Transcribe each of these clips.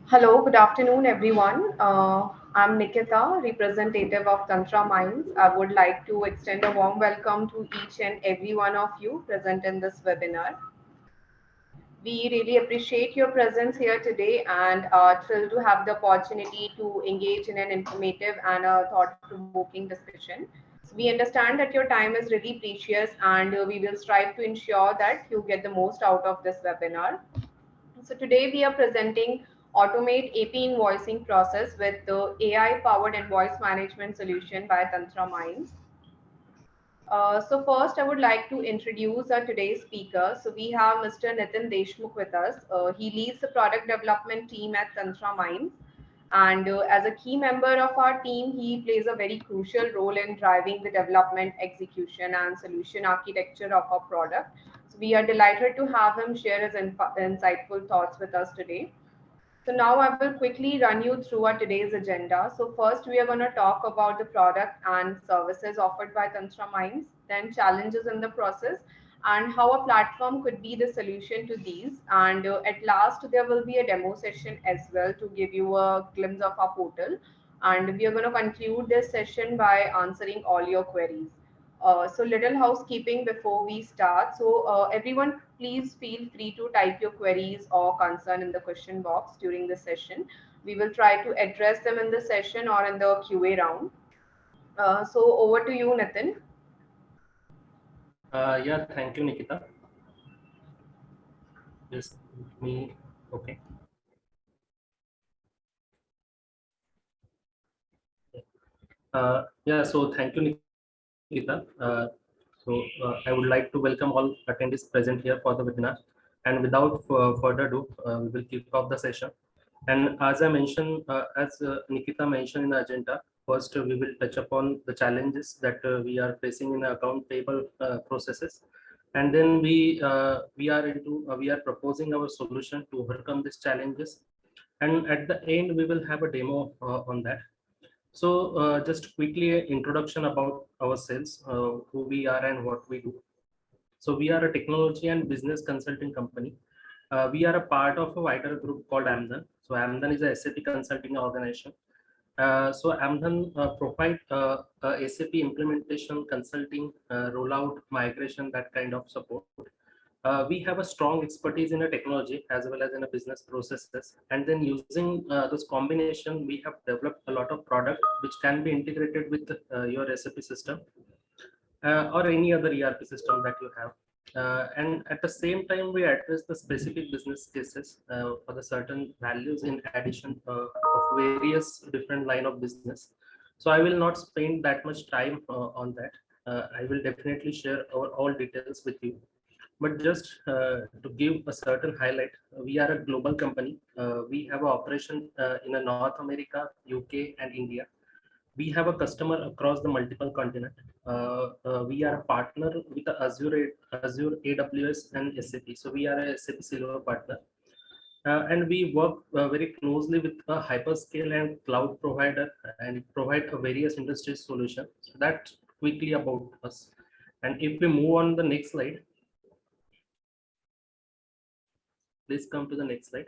Hello, good afternoon, everyone. I'm Nikita, representative of TantraMinds. I would like to extend a warm welcome to each and every one of you present in this webinar. We really appreciate your presence here today and are thrilled to have the opportunity to engage in an informative and a thought-provoking discussion. So we understand that your time is really precious and we will strive to ensure that you get the most out of this webinar. So today we are presenting Automate AP Invoicing Process with the AI-Powered Invoice Management Solution by TantraMinds. So first, I would like to introduce our today's speaker. So we have Mr. Nitin Deshmukh with us. He leads the product development team at TantraMinds. And as a key member of our team, he plays a very crucial role in driving the development, execution, and solution architecture of our product. So we are delighted to have him share his insightful thoughts with us today. So now I will quickly run you through our today's agenda. So first we are going to talk about the product and services offered by TantraMinds, then challenges in the process and how a platform could be the solution to these. And at last there will be a demo session as well to give you a glimpse of our portal. And we are going to conclude this session by answering all your queries. So little housekeeping before we start. So everyone, please feel free to type your queries or concern in the question box during the session. We will try to address them in the session or in the QA round. So over to you, Nitin. Yeah, thank you, Nikita. Just me. Okay. Yeah, so thank you, Nikita. I would like to welcome all attendees present here for the webinar. And without further ado, we will kick off the session. And as I mentioned, as Nikita mentioned in the agenda, first we will touch upon the challenges that we are facing in the account payable processes, and then we are proposing our solution to overcome these challenges. And at the end, we will have a demo on that. So just quickly introduction about ourselves, who we are and what we do. So we are a technology and business consulting company. We are a part of a wider group called Amazon. So Amazon is a SAP consulting organization. So Amazon provide SAP implementation, consulting, rollout, migration, that kind of support. We have a strong expertise in a technology as well as in a business processes, and then using this combination, we have developed a lot of product which can be integrated with your SAP system or any other ERP system that you have. And at the same time, we address the specific business cases for the certain values in addition of various different line of business. So I will not spend that much time on that. I will definitely share all details with you. But just to give a certain highlight, we are a global company. We have an operation in North America, UK, and India. We have a customer across the multiple continent. We are a partner with the Azure, AWS, and SAP. So we are a SAP Silver partner. And we work very closely with a hyperscale and cloud provider and provide a various industry solutions. So that's quickly about us. And if we move on the next slide, please come to the next slide.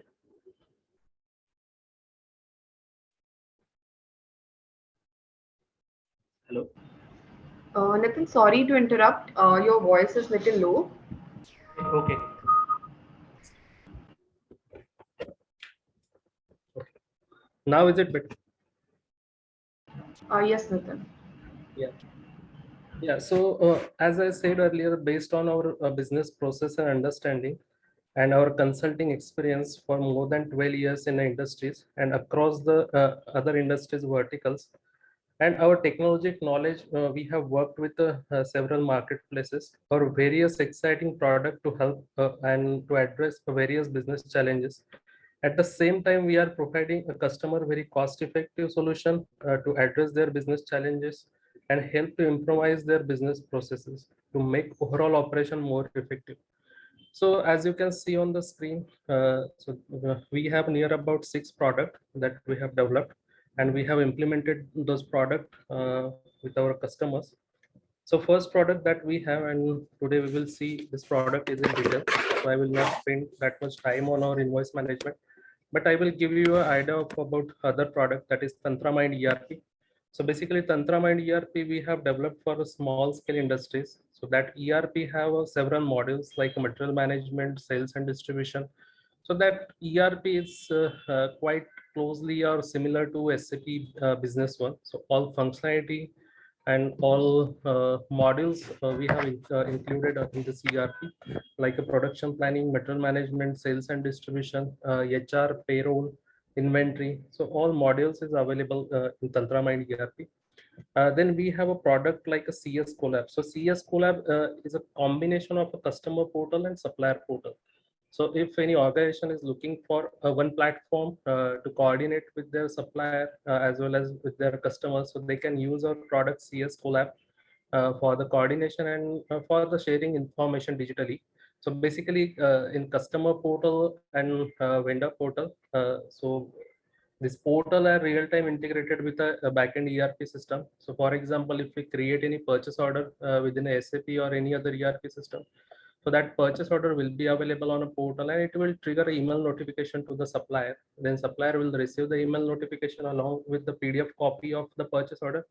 Hello. Nitin, sorry to interrupt. Your voice is little low. Okay. Now is it better? Yes, Nitin. Yeah. So as I said earlier, based on our business process and understanding and our consulting experience for more than 12 years in the industries and across the other industries verticals, and our technology knowledge, we have worked with several marketplaces or various exciting product to help and to address various business challenges. At the same time, we are providing a customer very cost-effective solution to address their business challenges and help to improvise their business processes to make overall operation more effective. So as you can see on the screen, we have near about 6 products that we have developed, and we have implemented those products with our customers. So first product that we have, and today we will see this product is in detail. So I will not spend that much time on our invoice management, but I will give you an idea of about other product, that is TantraMind ERP. So basically TantraMind ERP we have developed for small scale industries. So that ERP have several modules like material management, sales and distribution. So that ERP is quite closely or similar to SAP business one. So all functionality and all modules we have included in this ERP, like a production planning, material management, sales and distribution, HR, payroll, inventory. So all modules is available in TantraMind ERP. Then we have a product like a CS Collab. So CS Collab is a combination of a customer portal and supplier portal. So if any organization is looking for one platform to coordinate with their supplier as well as with their customers, so they can use our product CS Collab for the coordination and for the sharing information digitally. So basically in customer portal and vendor portal, so this portal are real-time integrated with a backend ERP system. So for example, if we create any purchase order within a SAP or any other ERP system, so that purchase order will be available on a portal and it will trigger email notification to the supplier. Then supplier will receive the email notification along with the PDF copy of the purchase order.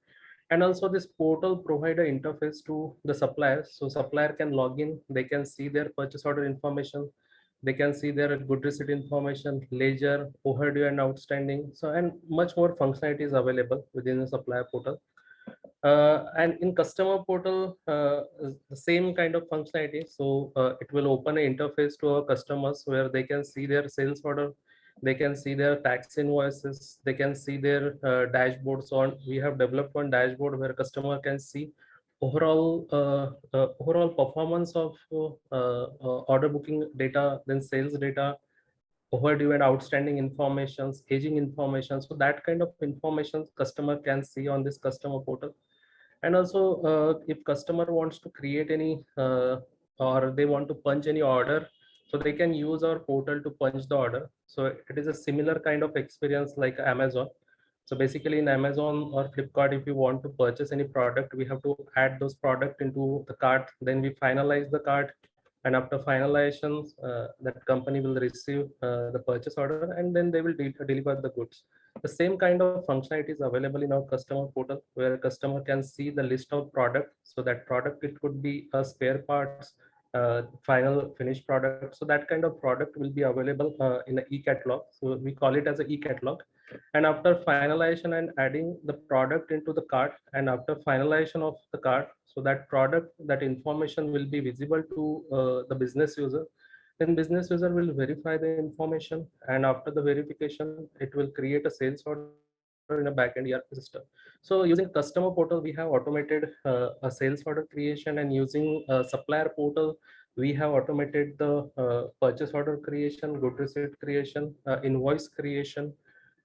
And also this portal provide an interface to the suppliers. So supplier can log in, they can see their purchase order information, they can see their good receipt information, ledger, overdue and outstanding. So and much more functionality is available within the supplier portal. And in customer portal, the same kind of functionality. So it will open an interface to our customers where they can see their sales order, they can see their tax invoices, they can see their dashboards. On we have developed one dashboard where customer can see overall performance of order booking data, then sales data, overdue and outstanding informations, aging information. So that kind of information customer can see on this customer portal. And also if customer wants to create any or they want to punch any order, so they can use our portal to punch the order. So it is a similar kind of experience like Amazon. So basically in Amazon or Flipkart, if you want to purchase any product, we have to add those product into the cart, then we finalize the cart, and after finalization that company will receive the purchase order and then they will deliver the goods. The same kind of functionality is available in our customer portal where a customer can see the list of product. So that product, it could be a spare parts, final finished product. So that kind of product will be available in the e-catalog. So we call it as a e-catalog. And after finalization and adding the product into the cart, and after finalization of the cart, so that product, that information will be visible to the business user. Then business user will verify the information, and after the verification, it will create a sales order in a backend ERP system. So using customer portal, we have automated a sales order creation, and using supplier portal, we have automated the purchase order creation, good receipt creation, invoice creation,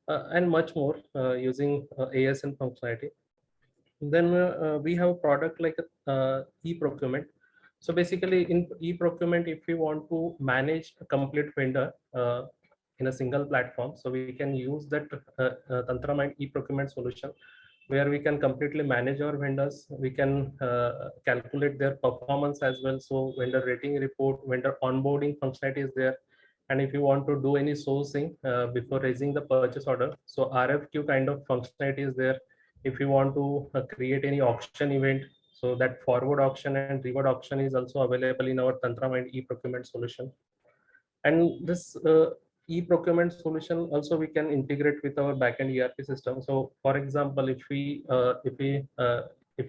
and much more using ASN functionality. Then we have a product like e-procurement. So basically in e-procurement, if we want to manage a complete vendor in a single platform, so we can use that TantraMind e-procurement solution where we can completely manage our vendors. We can calculate their performance as well. So vendor rating report, vendor onboarding functionality is there. And if you want to do any sourcing before raising the purchase order, so RFQ kind of functionality is there. If you want to create any auction event, so that forward auction and reward auction is also available in our TantraMind e-procurement solution. And this e-procurement solution also we can integrate with our backend ERP system. So for example, if we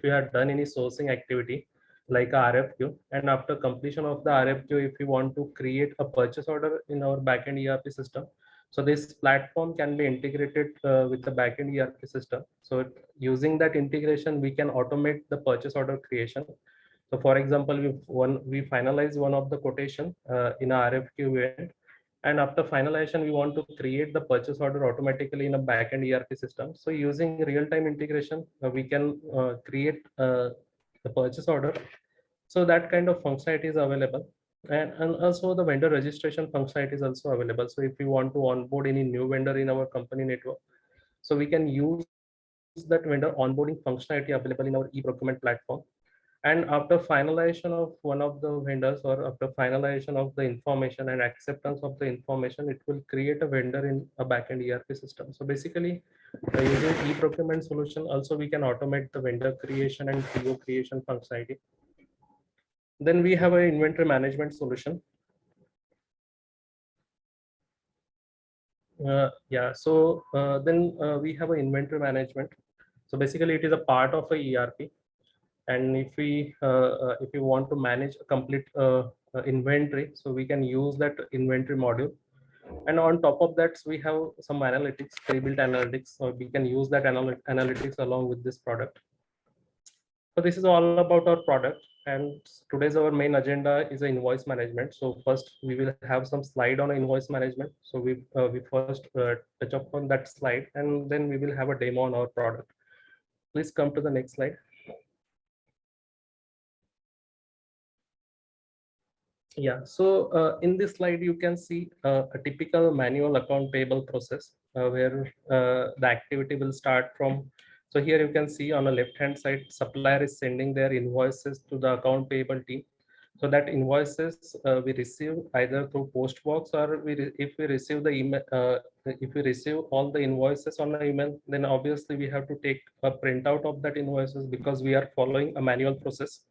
had done any sourcing activity like RFQ, and after completion of the RFQ, if we want to create a purchase order in our backend ERP system, so this platform can be integrated with the backend ERP system. So using that integration, we can automate the purchase order creation. So for example, we finalize one of the quotation in a RFQ event, and after finalization, we want to create the purchase order automatically in a backend ERP system. So using real-time integration, we can create the purchase order. So that kind of functionality is available. And also the vendor registration functionality is also available. So if we want to onboard any new vendor in our company network, so we can use that vendor onboarding functionality available in our e-procurement platform. And after finalization of one of the vendors, or after finalization of the information and acceptance of the information, it will create a vendor in a backend ERP system. So basically, using e-procurement solution, also we can automate the vendor creation and PO creation functionality. Then we have an inventory management solution. Then we have an inventory management. So basically, it is a part of a ERP. And if we want to manage a complete inventory, so we can use that inventory module. And on top of that, we have some analytics, pre-built analytics, so we can use that analytics along with this product. So this is all about our product, and today's our main agenda is invoice management. So first we will have some slide on invoice management. So we first touch upon that slide, and then we will have a demo on our product. Please come to the next slide. Yeah, so in this slide, you can see a typical manual account payable process where the activity will start from. So here you can see on the left-hand side, supplier is sending their invoices to the account payable team. So that invoices we receive either through post box, or if we receive the email, if we receive all the invoices on the email, then obviously we have to take a printout of that invoices, because we are following a manual process.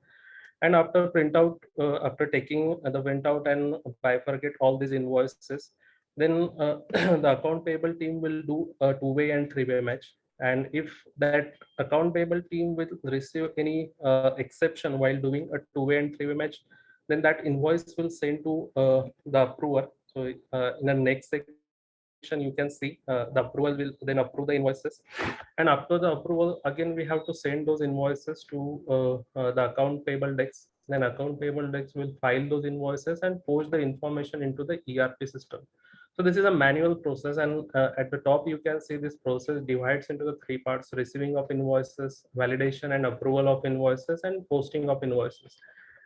And after printout, after taking the printout and bifurcate all these invoices, then the account payable team will do a two-way and three-way match. And if that account payable team will receive any exception while doing a two-way and three-way match, then that invoice will send to the approver. So in the next section, you can see the approval will then approve the invoices. And after the approval, again we have to send those invoices to the account payable decks. Then account payable decks will file those invoices and post the information into the ERP system. So this is a manual process, and at the top you can see this process divides into the three parts: receiving of invoices, validation and approval of invoices, and posting of invoices.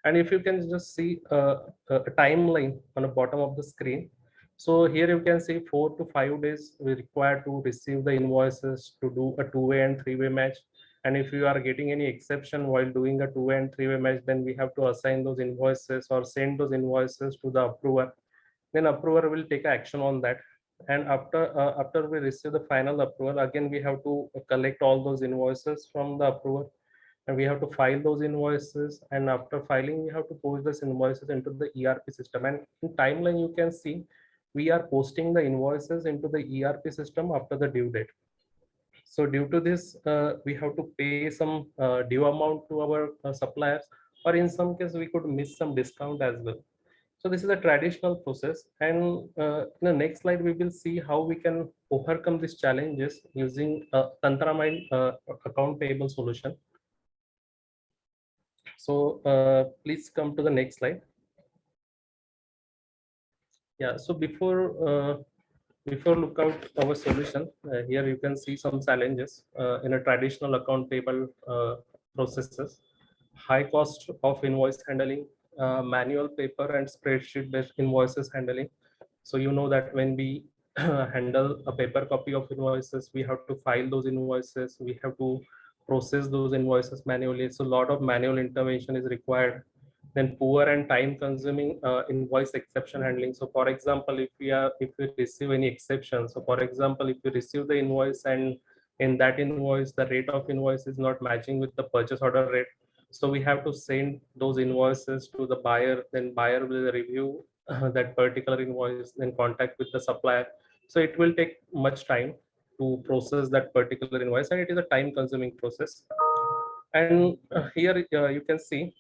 And if you can just see a timeline on the bottom of the screen, so here you can see 4 to 5 days we require to receive the invoices to do a two-way and three-way match. And if you are getting any exception while doing a two-way and three-way match, then we have to assign those invoices or send those invoices to the approver. Then approver will take action on that. And after we receive the final approval, again we have to collect all those invoices from the approver, and we have to file those invoices. And after filing, we have to post those invoices into the ERP system. And in timeline, you can see we are posting the invoices into the ERP system after the due date. So due to this, we have to pay some due amount to our suppliers, or in some case we could miss some discount as well. So this is a traditional process, and in the next slide we will see how we can overcome these challenges using TantraMinds account payable solution. So please come to the next slide. Yeah, so before look out our solution, here you can see some challenges in a traditional account payable processes: high cost of invoice handling, manual paper and spreadsheet based invoices handling. So you know that when we handle a paper copy of invoices, we have to file those invoices, we have to process those invoices manually. So a lot of manual intervention is required. Then poor and time consuming invoice exception handling. So for example, if we receive any exception, so for example, if we receive the invoice and in that invoice the rate of invoice is not matching with the purchase order rate, so we have to send those invoices to the buyer. Then buyer will review that particular invoice, then contact with the supplier. So it will take much time to process that particular invoice, and it is a time consuming process. And here you can see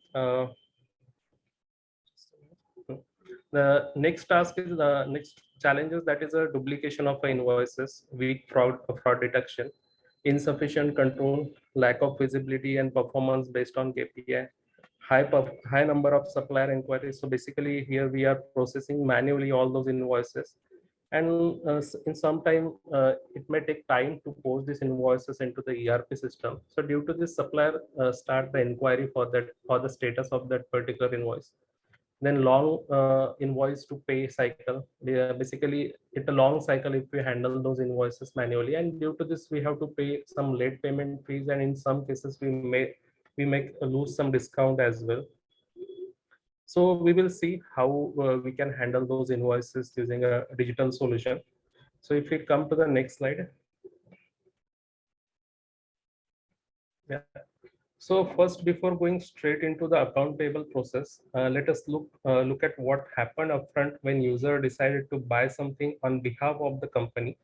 the next task is the next challenges, that is a duplication of invoices, weak fraud detection, insufficient control, lack of visibility and performance based on KPI, high number of supplier inquiries. So basically here we are processing manually all those invoices, and in some time it may take time to post these invoices into the ERP system. So due to this, supplier start the inquiry for the status of that particular invoice. Then long invoice to pay cycle. Basically it's a long cycle if we handle those invoices manually, and due to this we have to pay some late payment fees, and in some cases we may we make lose some discount as well. So we will see how we can handle those invoices using a digital solution. So if we come to the next slide. Yeah. So first, before going straight into the account payable process, let us look at what happened upfront when user decided to buy something on behalf of the company.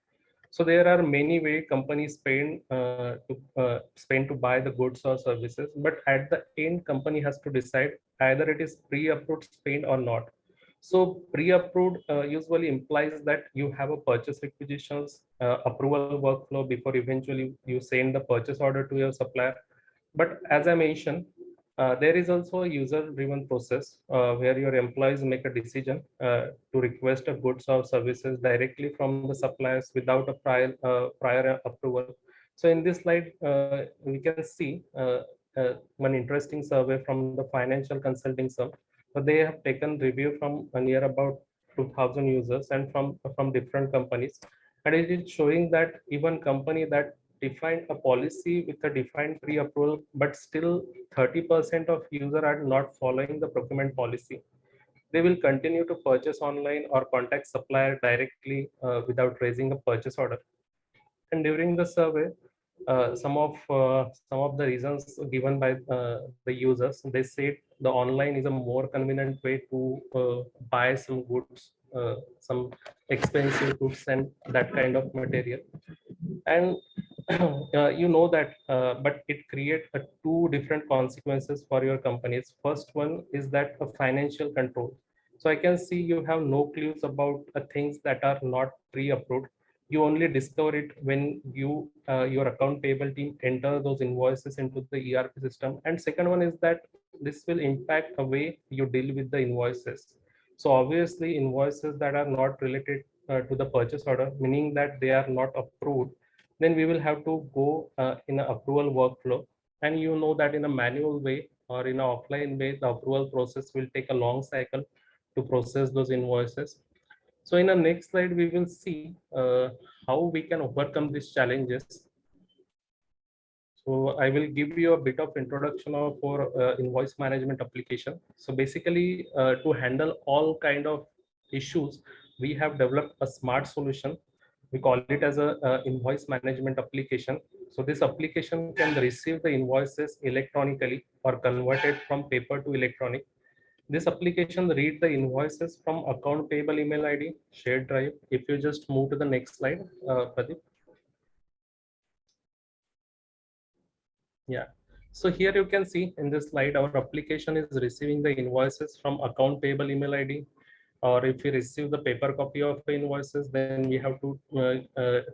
So there are many ways companies spend to buy the goods or services, but at the end, company has to decide either it is pre-approved spend or not. So pre-approved usually implies that you have a purchase requisitions approval workflow before eventually you send the purchase order to your supplier. But as I mentioned, there is also a user-driven process where your employees make a decision to request a goods or services directly from the suppliers without a prior approval. So in this slide, we can see one interesting survey from the financial consulting firm. So they have taken review from near about 2,000 users and from different companies, and it is showing that even company that defined a policy with a defined pre-approval, but still 30% of users are not following the procurement policy. They will continue to purchase online or contact supplier directly without raising a purchase order. And during the survey, some of the reasons given by the users, they said the online is a more convenient way to buy some goods, some expensive goods and that kind of material. And you know that, but it creates two different consequences for your companies. First one is that a financial control. So I can see you have no clues about things that are not pre-approved. You only discover it when your account payable team enter those invoices into the ERP system. And second one is that this will impact the way you deal with the invoices. So obviously invoices that are not related to the purchase order, meaning that they are not approved, then we will have to go in an approval workflow. And you know that in a manual way or in an offline way, the approval process will take a long cycle to process those invoices. So in the next slide, we will see how we can overcome these challenges. So I will give you a bit of introduction of our invoice management application. So basically, to handle all kind of issues, we have developed a smart solution. We call it as a invoice management application. So this application can receive the invoices electronically or convert it from paper to electronic. This application read the invoices from account payable email ID, shared drive. If you just move to the next slide, Pradeep. Yeah. So here you can see in this slide, our application is receiving the invoices from account payable email ID. Or if we receive the paper copy of the invoices, then we have to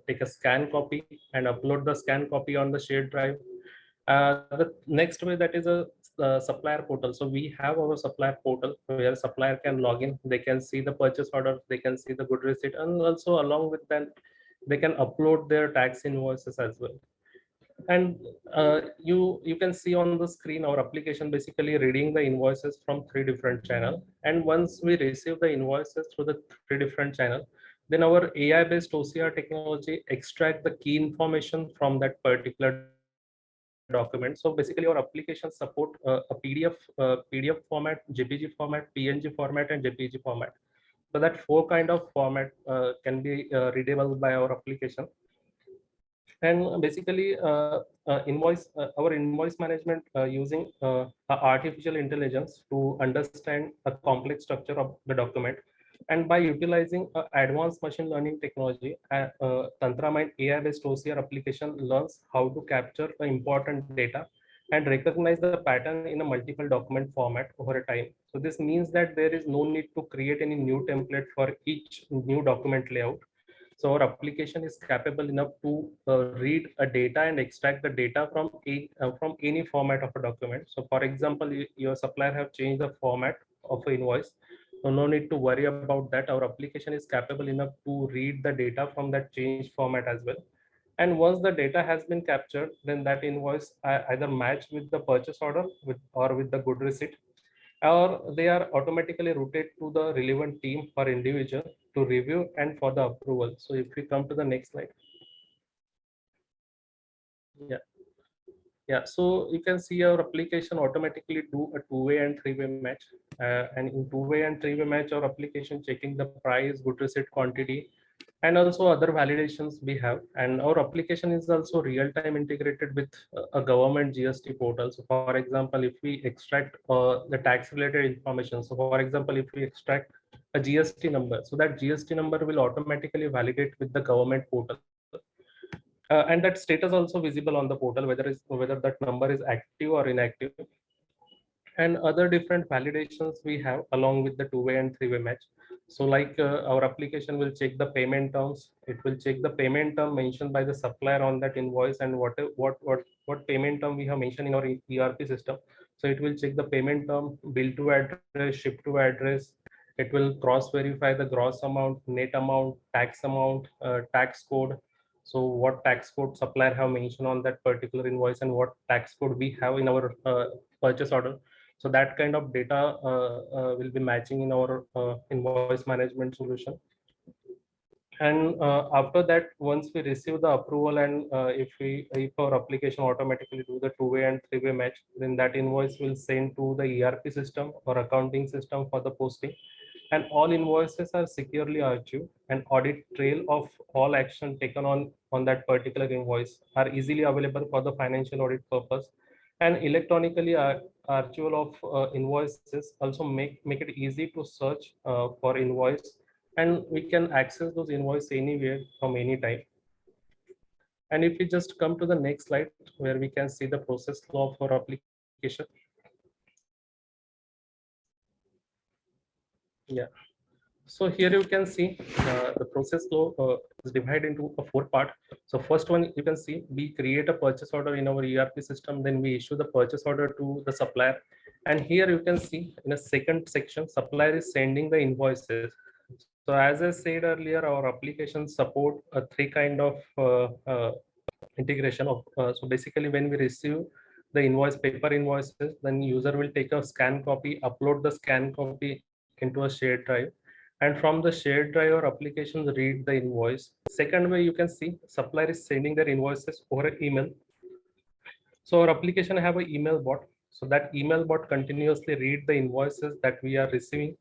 take a scan copy and upload the scan copy on the shared drive. The next way, that is a supplier portal. So we have our supplier portal where supplier can log in. They can see the purchase order, they can see the good receipt, and also along with that, they can upload their tax invoices as well. And you can see on the screen our application basically reading the invoices from three different channels. And once we receive the invoices through the three different channels, then our AI based OCR technology extract the key information from that particular document. So basically our application support a PDF format, JPG format, PNG format, and JPG format. So that four kind of format can be readable by our application. And basically our invoice management using artificial intelligence to understand a complex structure of the document. And by utilizing advanced machine learning technology, TantraMind AI based OCR application learns how to capture the important data and recognize the pattern in a multiple document format over a time. So this means that there is no need to create any new template for each new document layout. So our application is capable enough to read a data and extract the data from any format of a document. So for example, your supplier have changed the format of an invoice. So no need to worry about that. Our application is capable enough to read the data from that changed format as well. And once the data has been captured, then that invoice either match with the purchase order or with the good receipt, or they are automatically routed to the relevant team per individual to review and for the approval. So if we come to the next slide. Yeah. Yeah, so you can see our application automatically do a two-way and three-way match. And in two-way and three-way match, our application checking the price, good receipt quantity, and also other validations we have. And our application is also real-time integrated with a government GST portal. So for example, if we extract the tax-related information, so for example, if we extract a GST number, so that GST number will automatically validate with the government portal. And that status also visible on the portal, whether that number is active or inactive, and other different validations we have along with the two-way and three-way match. So like our application will check the payment terms. It will check the payment term mentioned by the supplier on that invoice, and what payment term we have mentioned in our ERP system. So it will check the payment term, bill to address, ship to address. It will cross verify the gross amount, net amount, tax amount, tax code. So what tax code supplier have mentioned on that particular invoice, and what tax code we have in our purchase order. So that kind of data will be matching in our invoice management solution. And after that, once we receive the approval, and if our application automatically do the two-way and three-way match, then that invoice will send to the ERP system or accounting system for the posting. And all invoices are securely archived, and audit trail of all action taken on that particular invoice are easily available for the financial audit purpose. And electronically archival of invoices also make it easy to search for invoice, and we can access those invoice anywhere from any time. And if we just come to the next slide, where we can see the process flow for application. Yeah, so here you can see the process flow is divided into a four part. So first one, you can see we create a purchase order in our ERP system, then we issue the purchase order to the supplier. And here you can see in a second section, supplier is sending the invoices. So as I said earlier, our applications support three kind of integration of so basically when we receive the invoice, paper invoices, then user will take a scan copy, upload the scan copy into a shared drive, and from the shared drive or applications read the invoice. Second way, you can see supplier is sending their invoices over an email. So our application have an email bot, so that email bot continuously read the invoices that we are receiving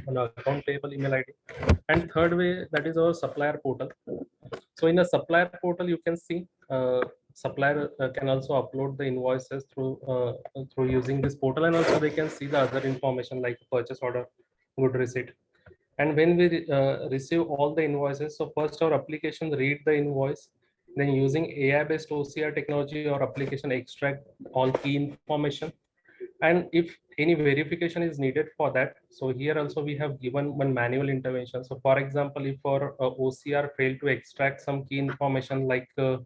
on account payable email ID. And third way, that is our supplier portal. So in a supplier portal, you can see supplier can also upload the invoices through using this portal, and also they can see the other information like purchase order, good receipt. And when we receive all the invoices, so first our application read the invoice, then using AI-based OCR technology, or application extract all key information. And if any verification is needed for that, so here also we have given one manual intervention. So for example, if our OCR failed to extract some key information like uh,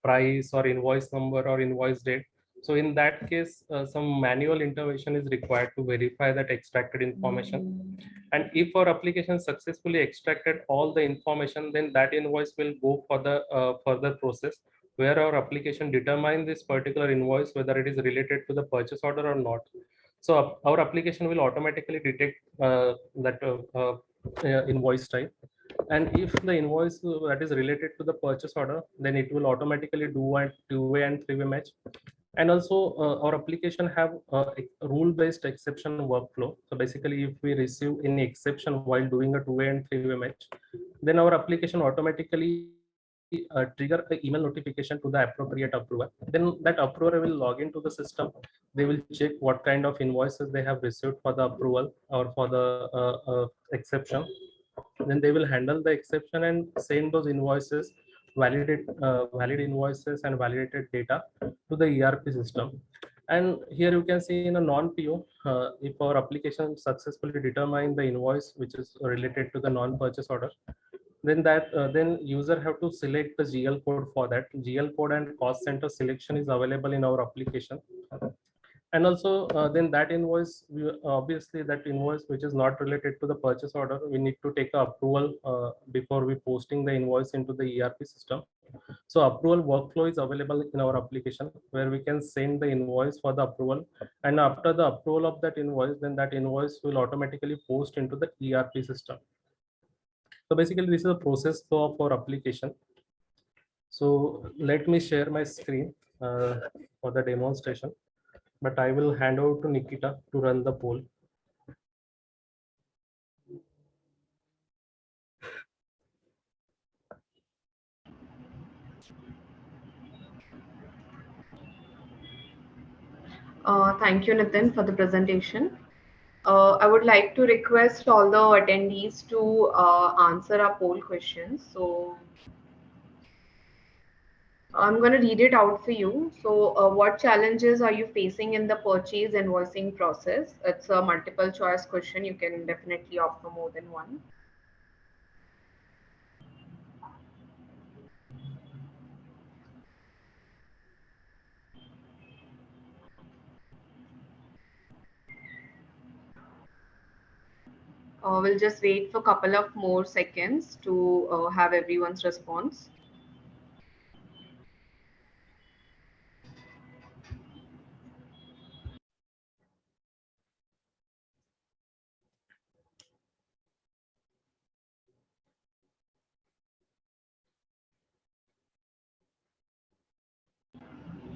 price or invoice number or invoice date, so in that case some manual intervention is required to verify that extracted information. And if our application successfully extracted all the information, then that invoice will go for the further process, where our application determine this particular invoice whether it is related to the purchase order or not. So our application will automatically detect that invoice type. And if the invoice that is related to the purchase order, then it will automatically do a two-way and three-way match. And also our application have a rule-based exception workflow. So basically, if we receive any exception while doing a two-way and three-way match, then our application automatically trigger an email notification to the appropriate approver. Then that approver will log into the system. They will check what kind of invoices they have received for the approval or for the exception. Then they will handle the exception and send those invoices, valid invoices and validated data to the ERP system. And here you can see in a non-PO, if our application successfully determine the invoice which is related to the non-purchase order, then user have to select the GL code for that. GL code and cost center selection is available in our application. And also then that invoice, obviously that invoice which is not related to the purchase order, we need to take a approval before we posting the invoice into the ERP system. So approval workflow is available in our application, where we can send the invoice for the approval, and after the approval of that invoice, then that invoice will automatically post into the ERP system. So basically this is a process flow of our application. So let me share my screen for the demonstration, but I will hand over to Nikita to run the poll. Thank you, Nitin, for the presentation. I would like to request all the attendees to answer our poll questions. So I'm going to read it out for you. So, what challenges are you facing in the purchase invoicing process? It's a multiple choice question. You can definitely opt for more than one. We'll just wait for a couple of more seconds to have everyone's response.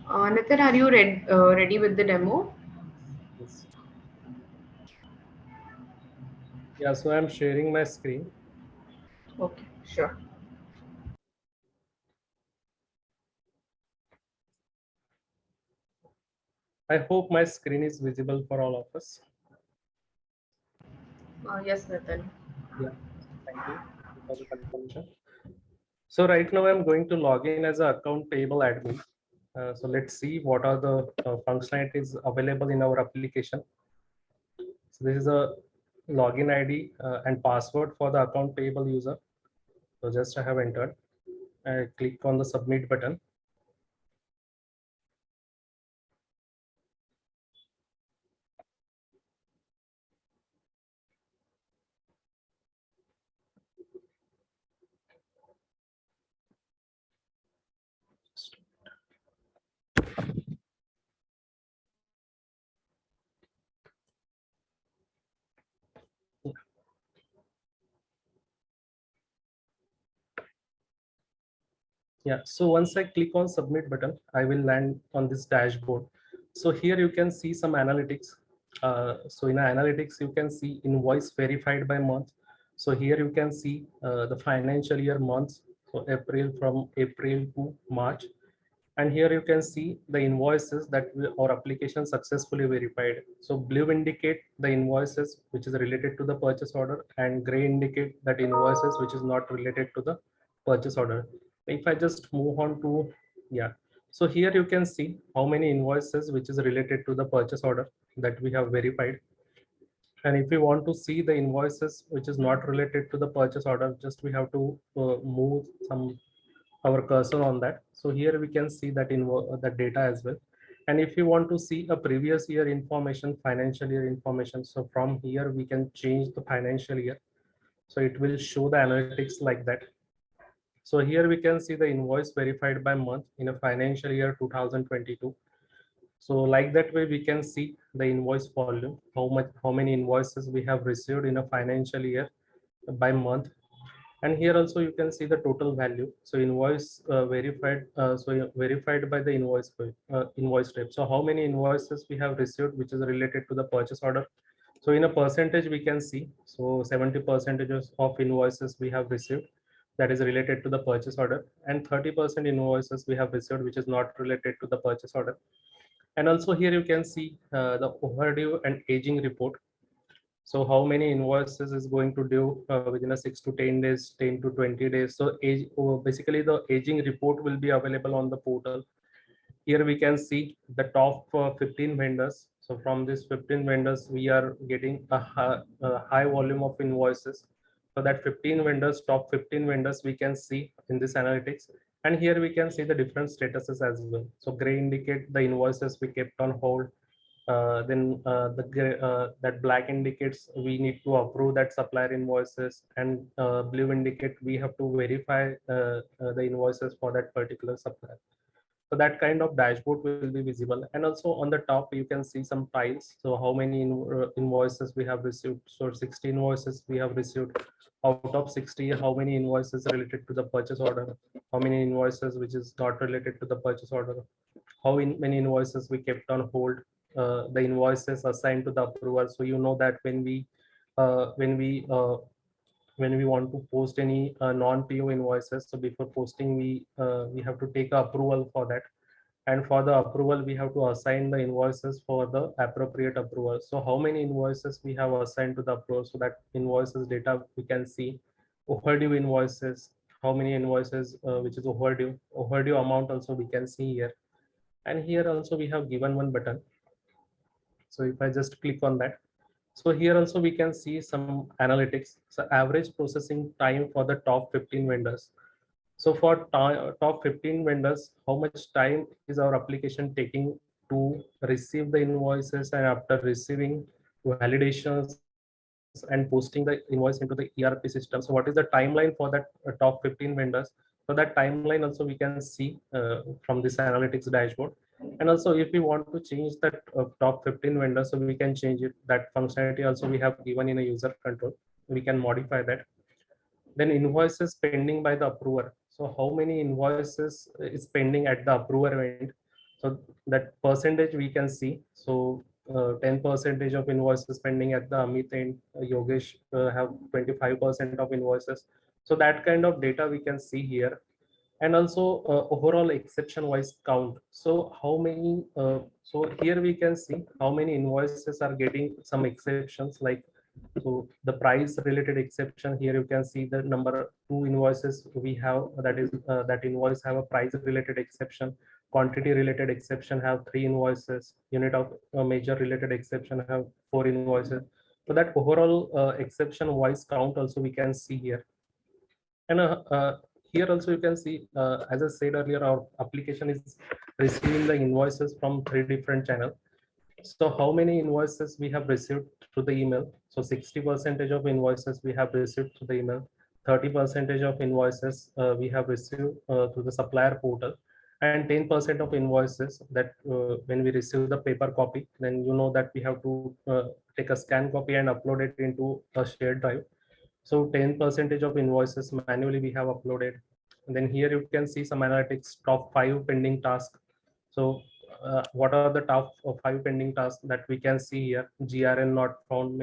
Nitin, are you ready with the demo? Yes. Yeah, so I'm sharing my screen. Okay, sure. I hope my screen is visible for all of us. Yes, Nitin. Yeah, thank you for the confirmation. So right now I'm going to log in as an account payable admin. So let's see what are the functionalities available in our application. So this is a login ID and password for the account payable user. So just I have entered. I click on the submit button. Yeah, so once I click on submit button, I will land on this dashboard. So here you can see some analytics. So in analytics, you can see invoice verified by month. So here you can see the financial year months, so April from April to March. And here you can see the invoices that our application successfully verified. So blue indicate the invoices which is related to the purchase order, and gray indicate that invoices which is not related to the purchase order. If I just move on to, yeah, so here you can see how many invoices which is related to the purchase order that we have verified. And if we want to see the invoices which is not related to the purchase order, just we have to move some our cursor on that. So here we can see that that data as well. And if you want to see a previous year information, financial year information, so from here we can change the financial year. So it will show the analytics like that. So here we can see the invoice verified by month in a financial year 2022. So like that way we can see the invoice volume, how many invoices we have received in a financial year by month. And here also you can see the total value. So invoice verified, verified by the invoice type. So how many invoices we have received which is related to the purchase order. So in a percentage we can see, so 70% of invoices we have received that is related to the purchase order, and 30% invoices we have received which is not related to the purchase order. And also here you can see the overdue and aging report. So how many invoices is going to due within a 6 to 10 days, 10 to 20 days. So basically the aging report will be available on the portal. Here we can see the top 15 vendors. So from these 15 vendors, we are getting a high volume of invoices. So that 15 vendors, top 15 vendors, we can see in this analytics. And here we can see the different statuses as well. So gray indicate the invoices we kept on hold. That black indicates we need to approve that supplier invoices, and blue indicate we have to verify the invoices for that particular supplier. So that kind of dashboard will be visible. And also on the top you can see some tiles. So how many invoices we have received. So 60 invoices we have received. out of 60, how many invoices related to the purchase order, how many invoices which is not related to the purchase order, many invoices we kept on hold, the invoices assigned to the approver. So you know that uh, when we uh, when we want to post any non-PO invoices, so before posting we have to take approval for that, and for the approval we have to assign the invoices for the appropriate approval. So how many invoices we have assigned to the approval, so that invoices data we can see. Overdue invoices, how many invoices which is overdue amount also we can see here. And here also we have given one button. So if I just click on that, so here also we can see some analytics. So average processing time for the top 15 vendors. So for top 15 vendors, how much time is our application taking to receive the invoices, and after receiving validations and posting the invoice into the ERP system. So what is the timeline for that top 15 vendors? So that timeline also we can see from this analytics dashboard. And also if we want to change that top 15 vendors, so we can change it. That functionality also we have given in a user control. We can modify that. Then invoices pending by the approver. So how many invoices is pending at the approver end? So that percentage we can see. So 10% of invoices pending at the Amit end. Yogesh have 25% of invoices. So that kind of data we can see here. And also overall exception wise count. So how many so here we can see how many invoices are getting some exceptions, like, so the price related exception, here you can see the number two invoices we have, that is that invoice have a price related exception. Quantity related exception have three invoices. Unit of major related exception have four invoices. So that overall exception wise count also we can see here. And here also you can see, as I said earlier, our application is receiving the invoices from three different channels. So how many invoices we have received through the email? So 60% of invoices we have received through the email. 30% of invoices we have received through the supplier portal, and 10% of invoices that when we receive the paper copy, then you know that we have to take a scan copy and upload it into a shared drive. So 10% of invoices manually we have uploaded. And then here you can see some analytics, top 5 pending tasks. So what are the top 5 pending tasks that we can see here? GRN not found,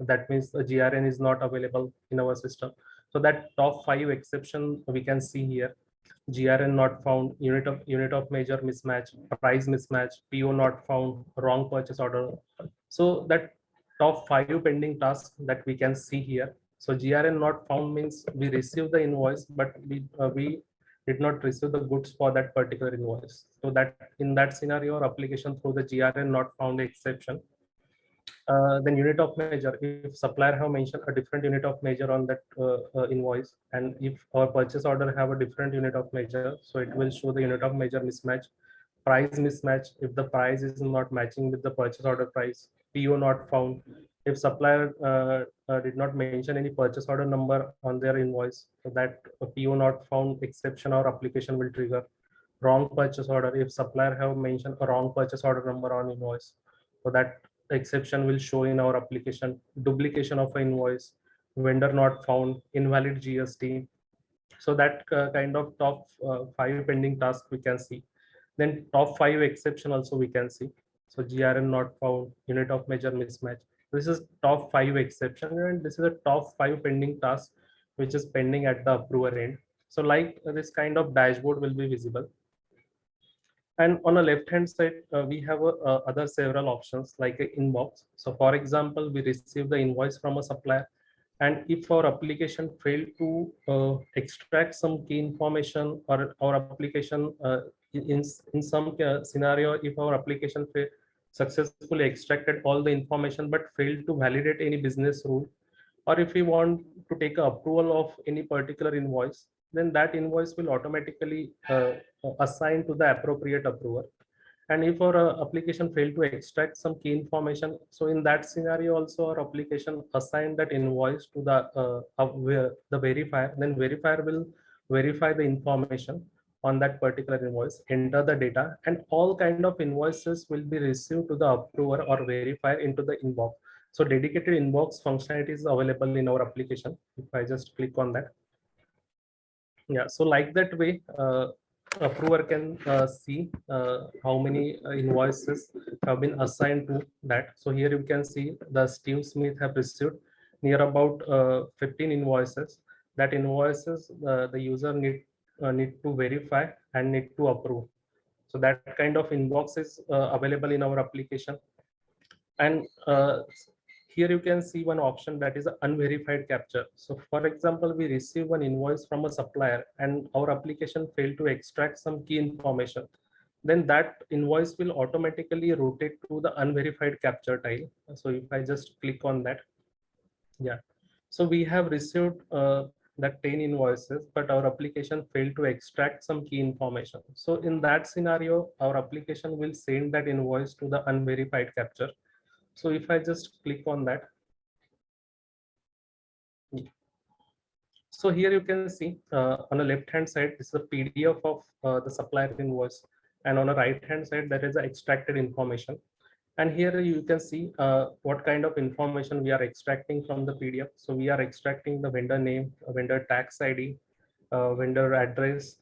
that means the GRN is not available in our system. So that top 5 exception we can see here. GRN not found, unit of measure mismatch, price mismatch, PO not found, wrong purchase order. So that top 5 pending tasks that we can see here. So GRN not found means we received the invoice, but we did not receive the goods for that particular invoice. So that in that scenario, our application through the GRN not found exception. Then unit of measure, if supplier have mentioned a different unit of measure on that invoice, and if our purchase order have a different unit of measure, so it will show the unit of measure mismatch. Price mismatch, if the price is not matching with the purchase order price. PO not found, if supplier did not mention any purchase order number on their invoice, so that PO not found exception or application will trigger. Wrong purchase order, if supplier have mentioned a wrong purchase order number on invoice, so that exception will show in our application. Duplication of an invoice, vendor not found, invalid GST. So that kind of top 5 pending tasks we can see. Then top 5 exception also we can see. So GRN not found, unit of measure mismatch. This is top 5 exception, and this is a top 5 pending tasks which is pending at the approver end. So like this kind of dashboard will be visible. And on the left hand side, we have other several options like a inbox. So for example, we receive the invoice from a supplier, and if our application failed to extract some key information, or our application in some scenario, if our application successfully extracted all the information but failed to validate any business rule, or if we want to take approval of any particular invoice, then that invoice will automatically assign to the appropriate approver. And if our application failed to extract some key information, so in that scenario also our application assign that invoice to the verifier. Then verifier will verify the information on that particular invoice, enter the data, and all kind of invoices will be received to the approver or verifier into the inbox. So dedicated inbox functionality is available in our application. If I just click on that, yeah, so like that way, approver can see how many invoices have been assigned to that. So here you can see the Steve Smith have received near about 15 invoices. That invoices the user need to verify and need to approve. So that kind of inbox is available in our application. And here you can see one option, that is unverified capture. So for example, we receive one invoice from a supplier and our application failed to extract some key information, then that invoice will automatically rotate to the unverified capture tile. So if I just click on that, yeah, so we have received that 10 invoices, but our application failed to extract some key information. So in that scenario, our application will send that invoice to the unverified capture. So if I just click on that, so here you can see on the left hand side, this is a PDF of the supplier invoice, and on the right hand side, there is a extracted information. And here you can see what kind of information we are extracting from the PDF. So we are extracting the vendor name, vendor tax ID, vendor address,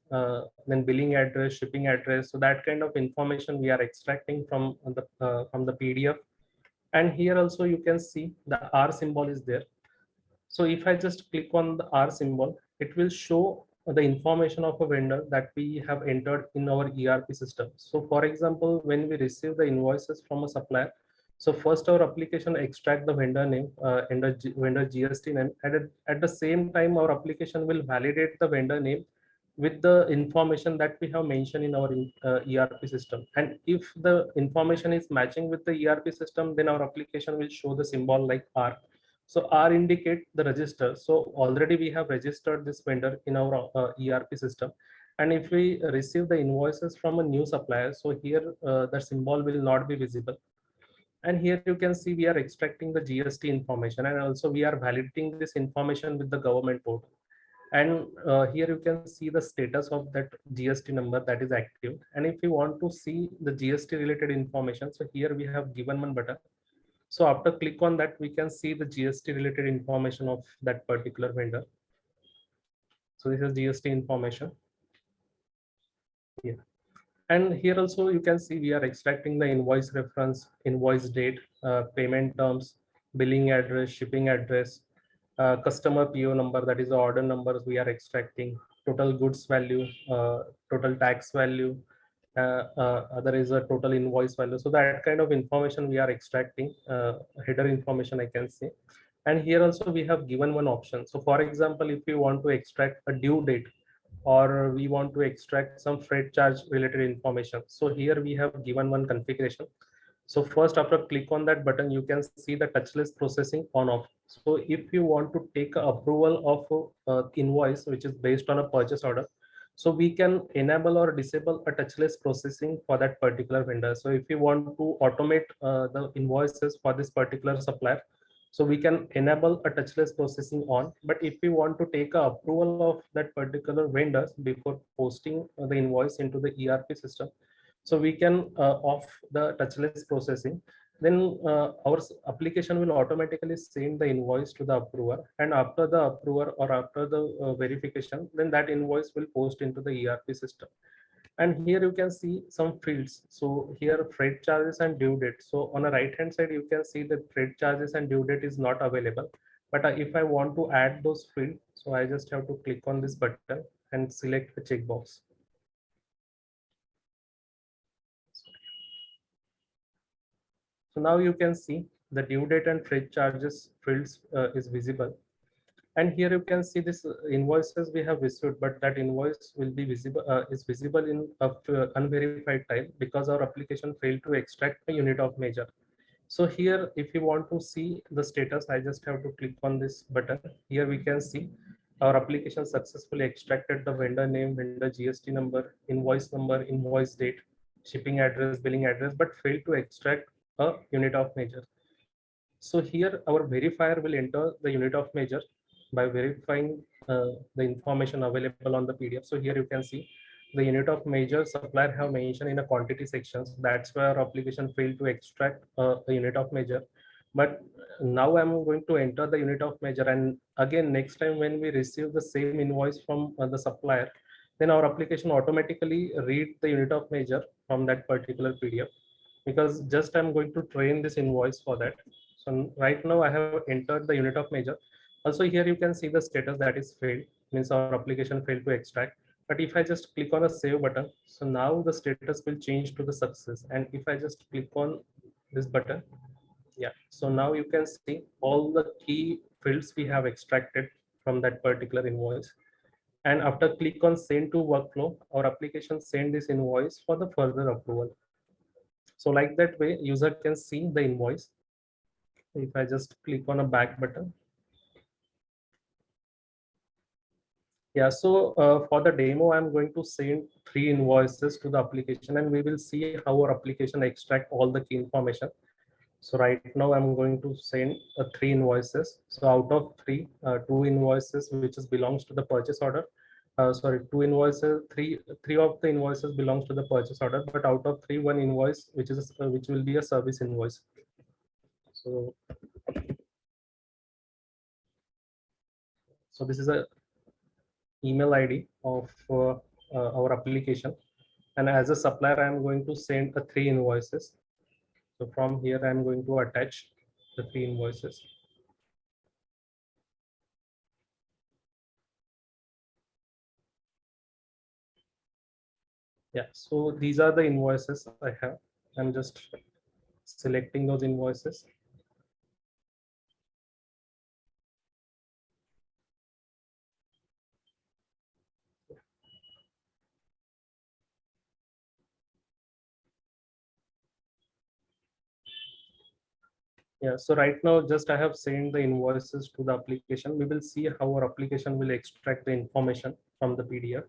then billing address, shipping address. So that kind of information we are extracting from the PDF. And here also you can see the R symbol is there. So if I just click on the R symbol, it will show the information of a vendor that we have entered in our ERP system. So for example, when we receive the invoices from a supplier, so first our application extract the vendor name and the vendor GST name. At the same time, our application will validate the vendor name with the information that we have mentioned in our ERP system. And if the information is matching with the ERP system, then our application will show the symbol like R. So R indicate the register. So already we have registered this vendor in our ERP system. And if we receive the invoices from a new supplier, so here the symbol will not be visible. And here you can see we are extracting the GST information, and also we are validating this information with the government portal. And here you can see the status of that GST number that is active. And if you want to see the GST related information, so here we have given one button. So after click on that, we can see the GST related information of that particular vendor. So this is GST information. Yeah. And here also you can see we are extracting the invoice reference, invoice date, payment terms, billing address, shipping address, customer PO number, that is the order numbers we are extracting, total goods value, total tax value, other is a total invoice value. So that kind of information we are extracting, header information I can say. And here also we have given one option. So for example, if we want to extract a due date, or we want to extract some freight charge related information, so here we have given one configuration. So first, after click on that button, you can see the touchless processing on off. So if you want to take approval of invoice which is based on a purchase order, so we can enable or disable a touchless processing for that particular vendor. So if you want to automate the invoices for this particular supplier, so we can enable a touchless processing on. But if we want to take a approval of that particular vendors before posting the invoice into the ERP system, so we can off the touchless processing. Then our application will automatically send the invoice to the approver, and after the approver or after the verification, then that invoice will post into the ERP system. And here you can see some fields. So here freight charges and due date. So on the right hand side, you can see that freight charges and due date is not available. But if I want to add those fields, so I just have to click on this button and select a checkbox. So now you can see the due date and freight charges fields is visible. And here you can see this invoices we have received, but that invoice will be visible is visible in unverified type because our application failed to extract a unit of measure. So here, if you want to see the status, I just have to click on this button. Here we can see our application successfully extracted the vendor name, vendor GST number, invoice date, shipping address, billing address, but failed to extract a unit of measure. So here our verifier will enter the unit of measure by verifying the information available on the PDF. So here you can see the unit of measure supplier have mentioned in a quantity section. So that's where our application failed to extract a unit of measure. But now I'm going to enter the unit of measure, and again next time when we receive the same invoice from the supplier, then our application automatically read the unit of measure from that particular PDF, because just I'm going to train this invoice for that. So right now I have entered the unit of measure. Also here you can see the status that is failed, means our application failed to extract. But if I just click on a save button, so now the status will change to the success. And if I just click on this button, yeah, so now you can see all the key fields we have extracted from that particular invoice. And after click on send to workflow, our application send this invoice for the further approval. So like that way user can see the invoice. If I just click on a back button, yeah, so for the demo I'm going to send 3 invoices to the application, and we will see how our application extract all the key information. So right now I'm going to send 3 invoices. So out of 2 invoices which is belongs to the purchase order. Sorry, 2 invoices, three of the invoices belongs to the purchase order, but out of 3, 1 invoice which will be a service invoice. So this is a email ID of our application, and as a supplier I'm going to send 3 invoices. So from here I'm going to attach the 3 invoices. Yeah, so these are the invoices I have. I'm just selecting those invoices. Yeah, so right now just I have sent the invoices to the application. We will see how our application will extract the information from the PDF.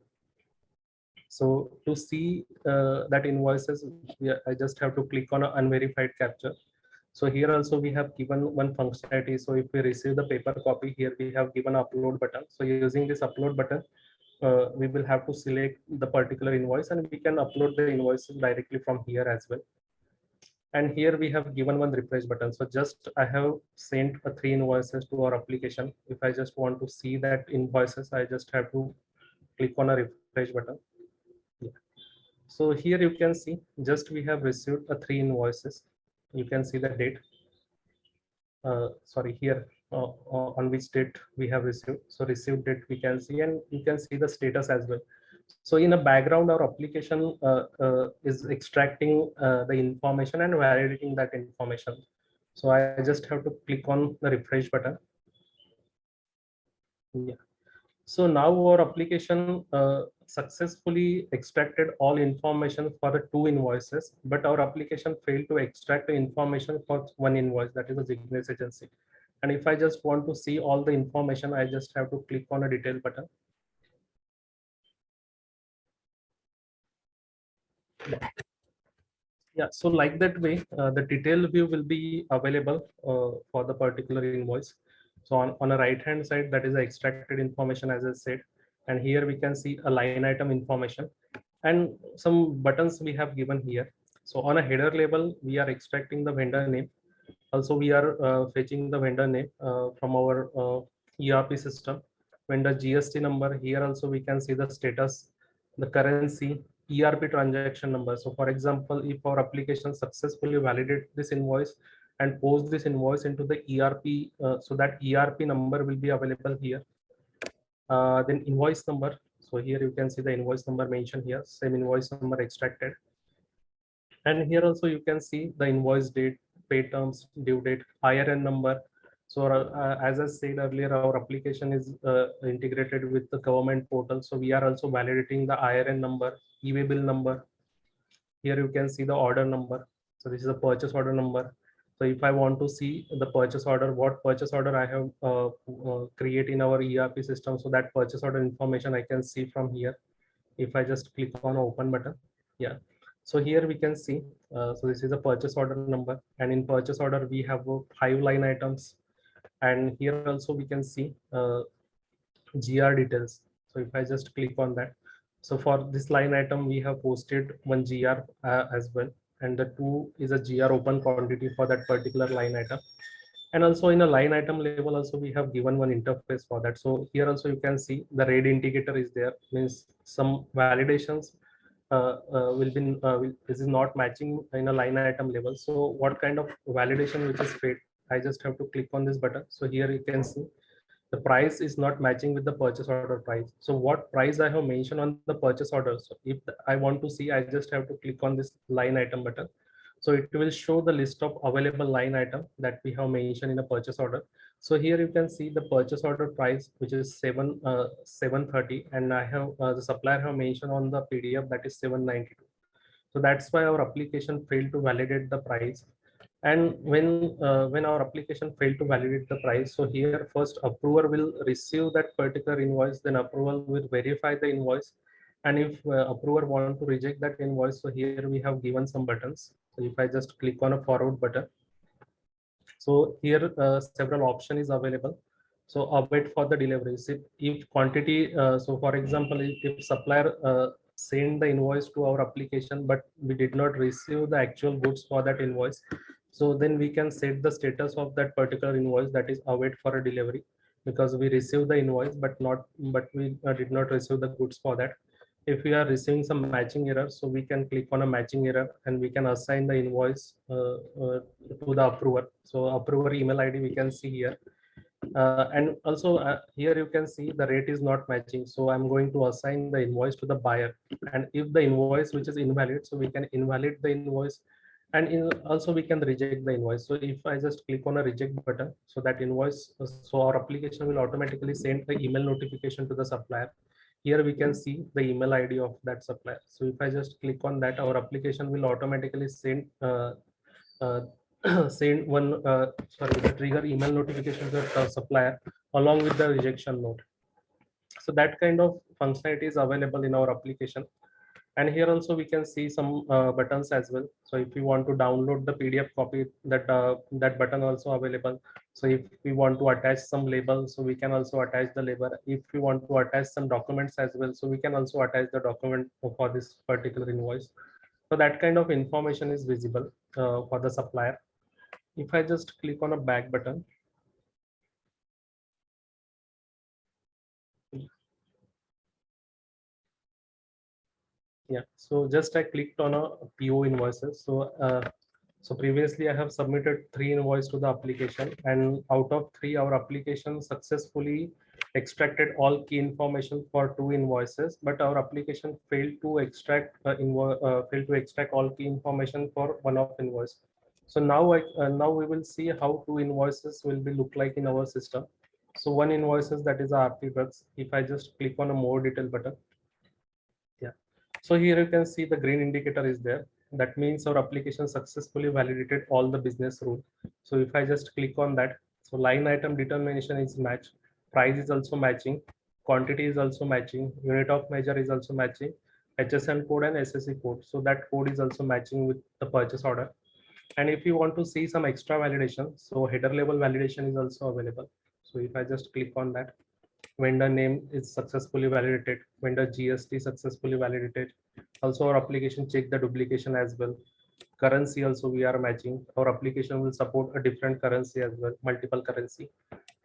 So to see that invoices, yeah, I just have to click on an unverified capture. So here also we have given one functionality. So if we receive the paper copy, here we have given upload button. So using this upload button, we will have to select the particular invoice, and we can upload the invoices directly from here as well. And here we have given one refresh button. So just I have sent 3 invoices to our application. If I just want to see that invoices, I just have to click on a refresh button. Yeah. So here you can see just we have received 3 invoices. You can see the date. Sorry, here on which date we have received. So received date we can see, and you can see the status as well. So in a background, our application is extracting the information and validating that information. So I just have to click on the refresh button. Yeah. So now our application successfully extracted all information for the 2 invoices, but our application failed to extract the information for 1 invoice, that is a Ignis agency. And if I just want to see all the information, I just have to click on a detail button. Yeah, so like that way, the detail view will be available for the particular invoice. So on the right hand side, that is the extracted information, as I said. And here we can see a line item information and some buttons we have given here. So on a header level, we are extracting the vendor name. Also, we are fetching the vendor name from our ERP system. Vendor GST number. Here also we can see the status, the currency, ERP transaction number. So for example, if our application successfully validate this invoice and post this invoice into the ERP, so that ERP number will be available here. Then invoice number. So here you can see the invoice number mentioned here, same invoice number extracted. And here also you can see the invoice date, pay terms, due date, IRN number. So as I said earlier, our application is integrated with the government portal. So we are also validating the IRN number, e-way bill number. Here you can see the order number. So this is a purchase order number. So if I want to see the purchase order, what purchase order I have create in our ERP system, so that purchase order information I can see from here. If I just click on open button, yeah. So here we can see, so this is a purchase order number, and in purchase order we have 5 line items, and here also we can see GR details. So if I just click on that, so for this line item we have posted one GR as well, and the 2 is a GR open quantity for that particular line item. And also in a line item level also we have given one interface for that. So here also you can see the red indicator is there, means some validations this is not matching in a line item level. So what kind of validation which is failed, I just have to click on this button. So here you can see the price is not matching with the purchase order price. So what price I have mentioned on the purchase order, so if I want to see, I just have to click on this line item button. So it will show the list of available line item that we have mentioned in a purchase order. So here you can see the purchase order price, which is 730, and I have the supplier have mentioned on the PDF that is 792. So that's why our application failed to validate the price. And when our application failed to validate the price, so here first approver will receive that particular invoice, then approval will verify the invoice. And if approver want to reject that invoice, so here we have given some buttons. So if I just click on a forward button, so here several option is available. So await for the deliveries. If quantity, so for example, if supplier send the invoice to our application, but we did not receive the actual goods for that invoice, so then we can set the status of that particular invoice, that is await for a delivery, because we received the invoice, but we did not receive the goods for that. If we are receiving some matching error, so we can click on a matching error and we can assign the invoice to the approver. So approver email ID we can see here. And also here you can see the rate is not matching. So I'm going to assign the invoice to the buyer. And if the invoice which is invalid, so we can invalid the invoice, and also we can reject the invoice. So if I just click on a reject button, so that invoice, so our application will automatically send the email notification to the supplier. Here we can see the email ID of that supplier. So if I just click on that, our application will automatically send uh, send one sorry, the trigger email notification to the supplier along with the rejection note. So that kind of functionality is available in our application. And here also we can see some buttons as well. So if we want to download the PDF copy, that button also available. So if we want to attach some labels, so we can also attach the label. If we want to attach some documents as well, so we can also attach the document for this particular invoice. So that kind of information is visible for the supplier. If I just click on a back button, yeah, so just I clicked on a PO invoices. So previously I have submitted 3 invoices to the application, and out of 3, our application successfully extracted all key information for 2 invoices, but our application failed to extract all key information for one of invoice. So now we will see how 2 invoices will be look like in our system. So one invoices, that is RP drugs. If I just click on a more detail button, yeah. So here you can see the green indicator is there. That means our application successfully validated all the business rule. So if I just click on that, so line item determination is matched, price is also matching, quantity is also matching, unit of measure is also matching, HSN code and SSE code. So that code is also matching with the purchase order. And if you want to see some extra validation, so header level validation is also available. So if I just click on that, vendor name is successfully validated, vendor GST successfully validated. Also our application check the duplication as well. Currency also we are matching. Our application will support a different currency as well, multiple currency.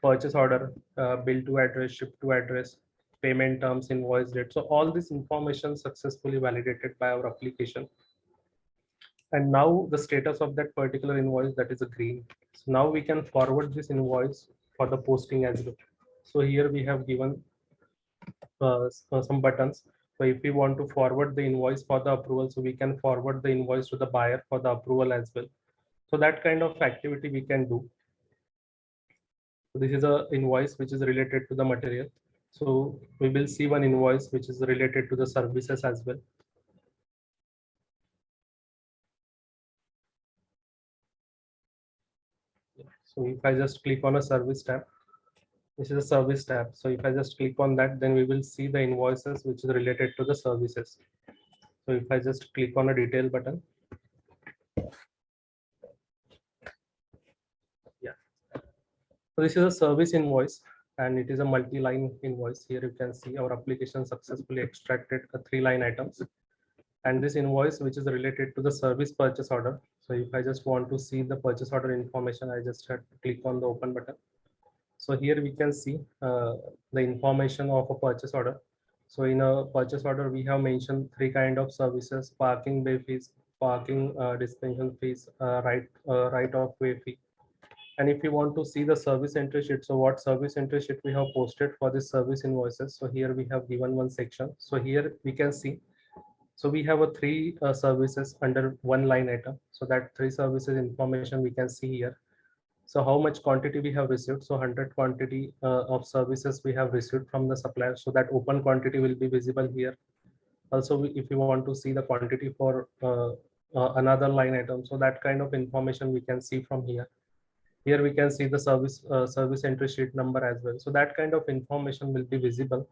Purchase order, bill to address, ship to address, payment terms, invoice date. So all this information successfully validated by our application. And now the status of that particular invoice, that is a green. So now we can forward this invoice for the posting as well. So here we have given some buttons. So if we want to forward the invoice for the approval, so we can forward the invoice to the buyer for the approval as well. So that kind of activity we can do. So this is a invoice which is related to the material. So we will see one invoice which is related to the services as well. So if I just click on a service tab, this is a service tab. So if I just click on that, then we will see the invoices which is related to the services. So if I just click on a detail button, yeah. So this is a service invoice and it is a multi-line invoice. Here you can see our application successfully extracted 3 line items. and this invoice which is related to the service purchase order. So if I just want to see the purchase order information, I just have to click on the open button. So here we can see the information of a purchase order. So in a purchase order, we have mentioned three kind of services: parking bay fees, parking dispensation fees, right of way fee. And if you want to see the service entry sheet, so what service entry sheet we have posted for this service invoices. So here we have given one section. So here we can see, so we have a three services under one line item. So that three services information we can see here. So how much quantity we have received? So 100 quantity of services we have received from the supplier. So that open quantity will be visible here. Also, if you want to see the quantity for another line item, so that kind of information we can see from here. Here we can see the service entry sheet number as well. So that kind of information will be visible.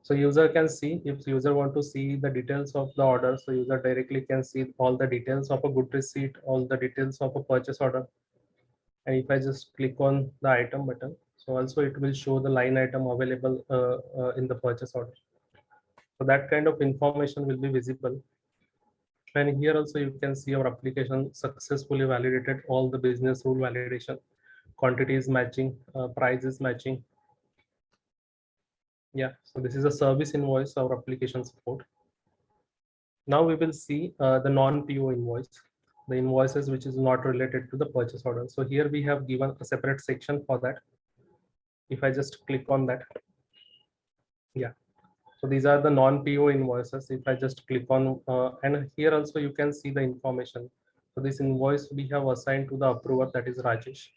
So user can see, if user want to see the details of the order, so user directly can see all the details of a good receipt, all the details of a purchase order. And if I just click on the item button, so also it will show the line item available in the purchase order. So that kind of information will be visible. And here also you can see our application successfully validated all the business rule validation, quantities matching, prices matching. Yeah, so this is a service invoice, our application support. Now we will see the non-PO invoice, the invoices which is not related to the purchase order. So here we have given a separate section for that. If I just click on that, yeah. So these are the non-PO invoices. If I just click on, and here also you can see the information. So this invoice we have assigned to the approver, that is Rajesh.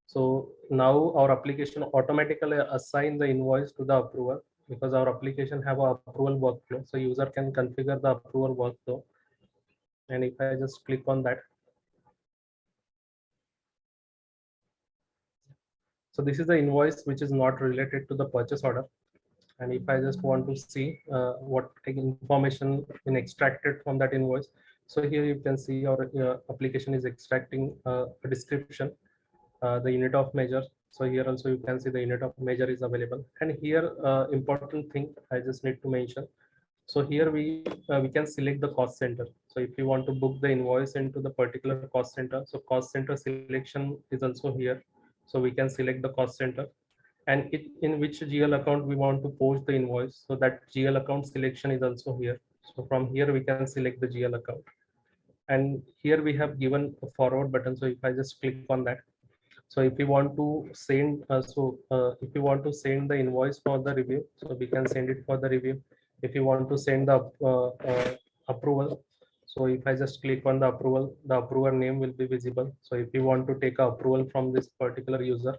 So now our application automatically assign the invoice to the approver, because our application have a approval workflow. So user can configure the approval workflow. And if I just click on that, so this is the invoice which is not related to the purchase order. And if I just want to see what information been extracted from that invoice, so here you can see our application is extracting a description, the unit of measure. So here also you can see the unit of measure is available. And here important thing I just need to mention. So here we can select the cost center. So if you want to book the invoice into the particular cost center, so cost center selection is also here. So we can select the cost center, and in which GL account we want to post the invoice. So that GL account selection is also here. So from here we can select the GL account. And here we have given a forward button. So if I just click on that, so if you want to send, if you want to send the invoice for the review, so we can send it for the review. If you want to send the approval, so if I just click on the approval, the approver name will be visible. So if you want to take a approval from this particular user,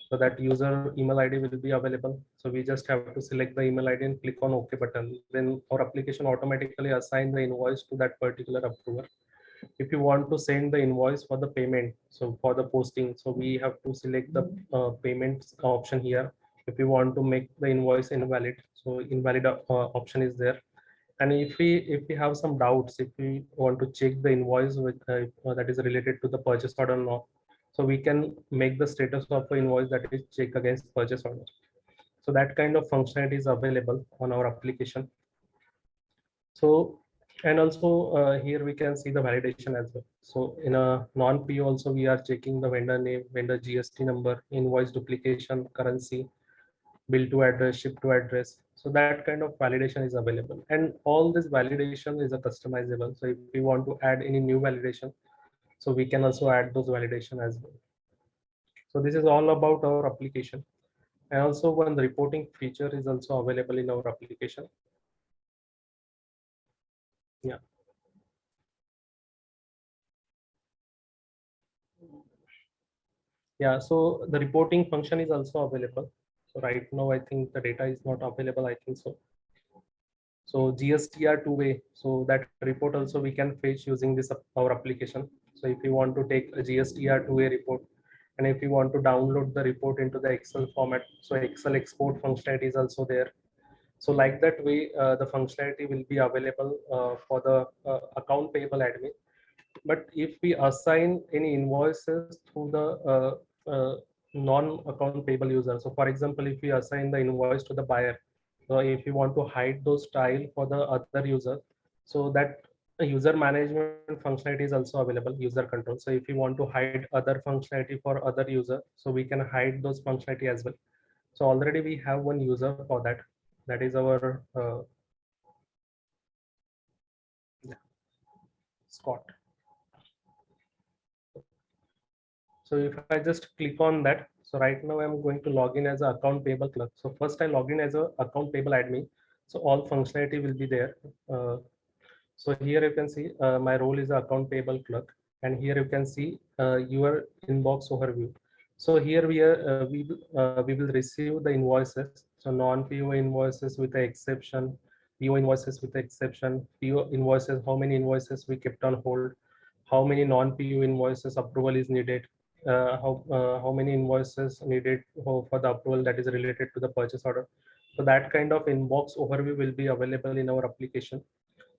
so that user email ID will be available. So we just have to select the email ID and click on OK button. Then our application automatically assign the invoice to that particular approver. If you want to send the invoice for the payment, so for the posting, so we have to select the payments option here. If you want to make the invoice invalid, so invalid option is there. And if we have some doubts, if we want to check the invoice with that is related to the purchase order or not, so we can make the status of the invoice that is check against purchase order. So that kind of functionality is available on our application. So, and also here we can see the validation as well. So in a non-PO also we are checking the vendor name, vendor GST number, invoice duplication, currency, bill to address, ship to address. So that kind of validation is available. And all this validation is a customizable. So if we want to add any new validation, so we can also add those validation as well. So this is all about our application. And also one reporting feature is also available in our application. Yeah. Yeah, so the reporting function is also available. So right now, I think the data is not available, I think so. So GSTR two-way, so that report also we can fetch using this our application. So if you want to take a GSTR two-way report, and if you want to download the report into the Excel format, so Excel export functionality is also there. So like that way, the functionality will be available for the account payable admin. But if we assign any invoices to the non-account payable user, so for example, if we assign the invoice to the buyer, so if you want to hide those tile for the other user, So that user management functionality is also available, user control. So if you want to hide other functionality for other user, so we can hide those functionality as well. So already we have one user for that. That is our yeah, Scott. So if I just click on that, so right now I'm going to log in as an account payable clerk. So first I log in as a account payable admin. So all functionality will be there. Uh, so here you can see my role is account payable clerk, and here you can see your inbox overview. So here we will receive the invoices. So non-PO invoices with the exception, PO invoices with the exception, PO invoices, how many invoices we kept on hold, how many non-PO invoices approval is needed, how many invoices needed for the approval that is related to the purchase order. So that kind of inbox overview will be available in our application.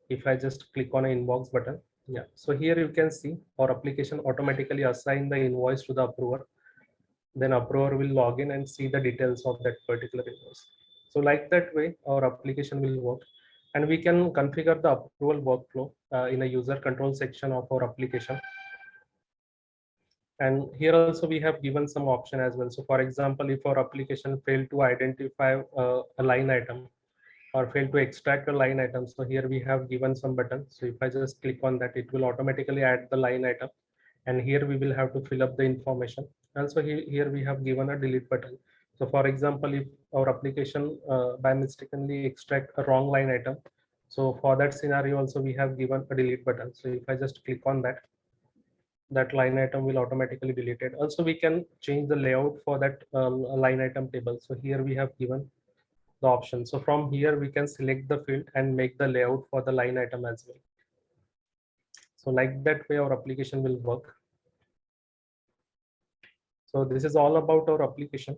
If I just click on an inbox button, yeah. So here you can see our application automatically assign the invoice to the approver. Then approver will log in and see the details of that particular invoice. So like that way, our application will work, and we can configure the approval workflow in a user control section of our application. And here also we have given some option as well. So for example, if our application failed to identify a line item or failed to extract a line item, so here we have given some button. So if I just click on that, it will automatically add the line item, and here we will have to fill up the information. Also here we have given a delete button. So for example, if our application by mistakenly extract a wrong line item, so for that scenario also we have given a delete button. So if I just click on that, that line item will automatically deleted. Also we can change the layout for that line item table. So here we have given the option. So from here we can select the field and make the layout for the line item as well. So like that way our application will work. So this is all about our application.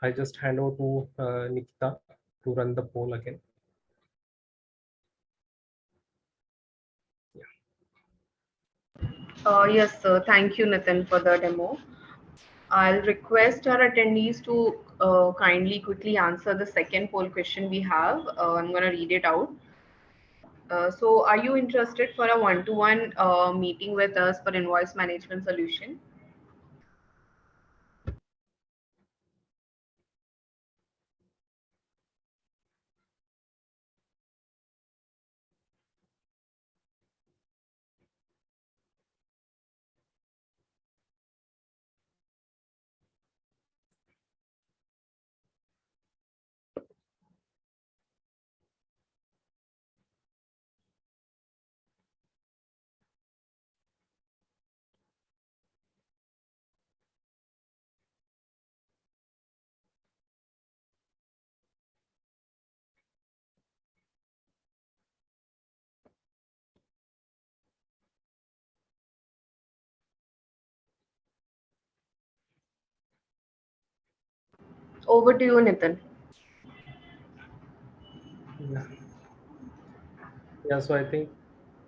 I just hand over to Nikita to run the poll again. Yes, sir. Thank you, Nitin, for the demo. I'll request our attendees to kindly quickly answer the second poll question we have. I'm going to read it out. So, are you interested for a one-to-one meeting with us for invoice management solution? Over to you, Nitin. Yeah. Yeah, so I think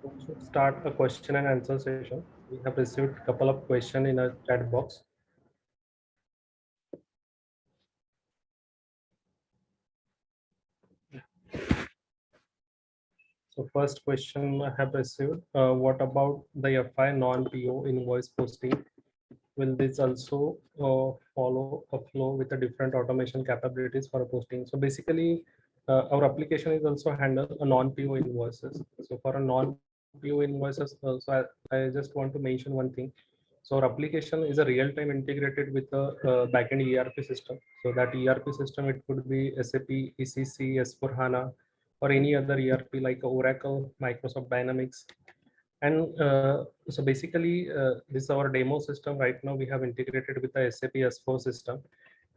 we should start a question and answer session. We have received a couple of questions in a chat box. So first question I have received, what about the FI non-PO invoice posting? Will this also follow a flow with the different automation capabilities for posting? So basically, our application is also handle a non-PO invoices. So for a non-PO invoices, I just want to mention one thing. So our application is a real-time integrated with a backend ERP system. So that ERP system, it could be SAP, ECC, S4HANA, or any other ERP like Oracle, Microsoft Dynamics. And so basically, this is our demo system. Right now, we have integrated with the SAP S4 system.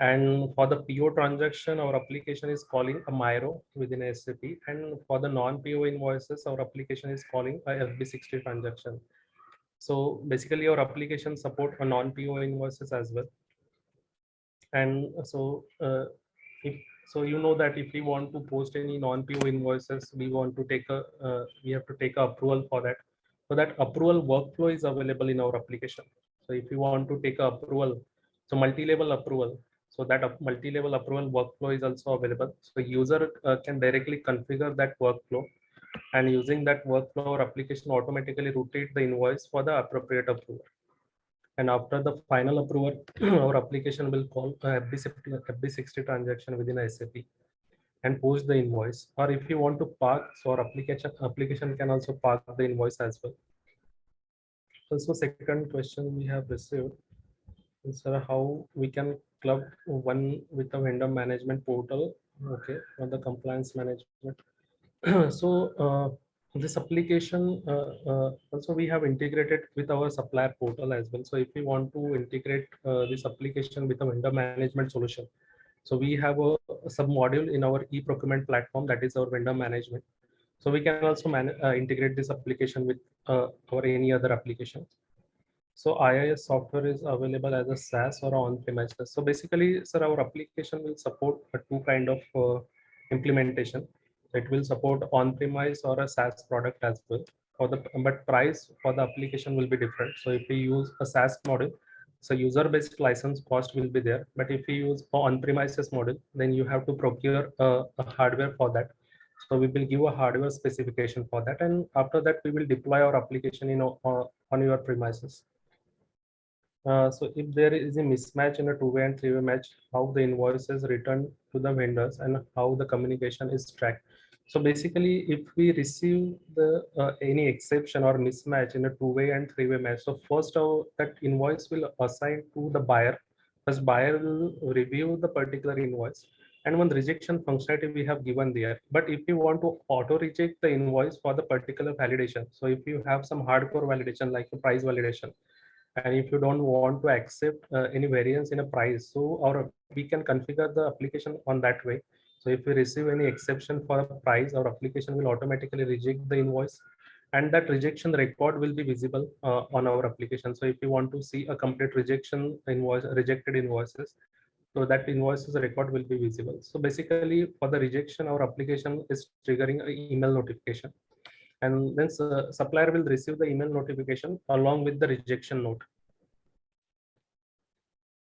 And for the PO transaction, our application is calling a Myro within SAP. And for the non-PO invoices, our application is calling a FB60 transaction. So basically, our application support a non-PO invoices as well. And so if so, you know that if we want to post any non-PO invoices, we want to take a we have to take a approval for that. So that approval workflow is available in our application. So if you want to take a approval, so multi-level approval, So that multi-level approval workflow is also available. So user can directly configure that workflow, and using that workflow, our application automatically rotate the invoice for the appropriate approval. And after the final approval, our application will call FB60 transaction within SAP and post the invoice. Or if you want to park, so our application can also park the invoice as well. Also, second question we have received is how we can club one with the vendor management portal, okay, for the compliance management. So this application also we have integrated with our supplier portal as well. So if we want to integrate this application with a vendor management solution, so we have a sub module in our e-procurement platform, that is our vendor management. So we can also integrate this application with our any other application. So IIS software is available as a SaaS or on-premises. So basically, sir, our application will support two kind of implementation. It will support on-premise or a SaaS product as well. But price for the application will be different. So if we use a SaaS model, so user-based license cost will be there. But if you use on-premises model, then you have to procure a hardware for that. So we will give a hardware specification for that, and after that we will deploy our application on your premises. So if there is a mismatch in a two-way and three-way match, how the invoice is returned to the vendors and how the communication is tracked. So basically, if we receive the any exception or mismatch in a two-way and three-way match, so first that invoice will assign to the buyer. First, buyer will review the particular invoice, and one rejection functionality we have given there. But if you want to auto reject the invoice for the particular validation, so if you have some hardcore validation like the price validation, and if you don't want to accept any variance in a price, so we can configure the application on that way. So if we receive any exception for a price, our application will automatically reject the invoice, and that rejection record will be visible on our application. So if you want to see a complete rejected invoices, so that invoices record will be visible. So basically, for the rejection, our application is triggering an email notification, and then supplier will receive the email notification along with the rejection note.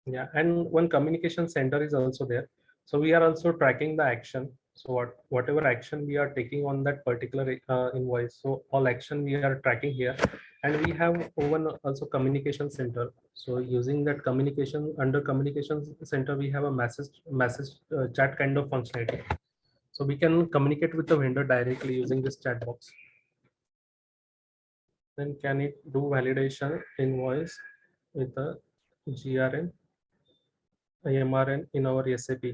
Yeah, and one communication center is also there. So we are also tracking the action. So whatever action we are taking on that particular invoice, so all action we are tracking here, and we have one also communication center. So using that communication, under communication center, we have a message chat kind of functionality. So we can communicate with the vendor directly using this chat box. Then can it do validation invoice with the GRN? MRN in our SAP?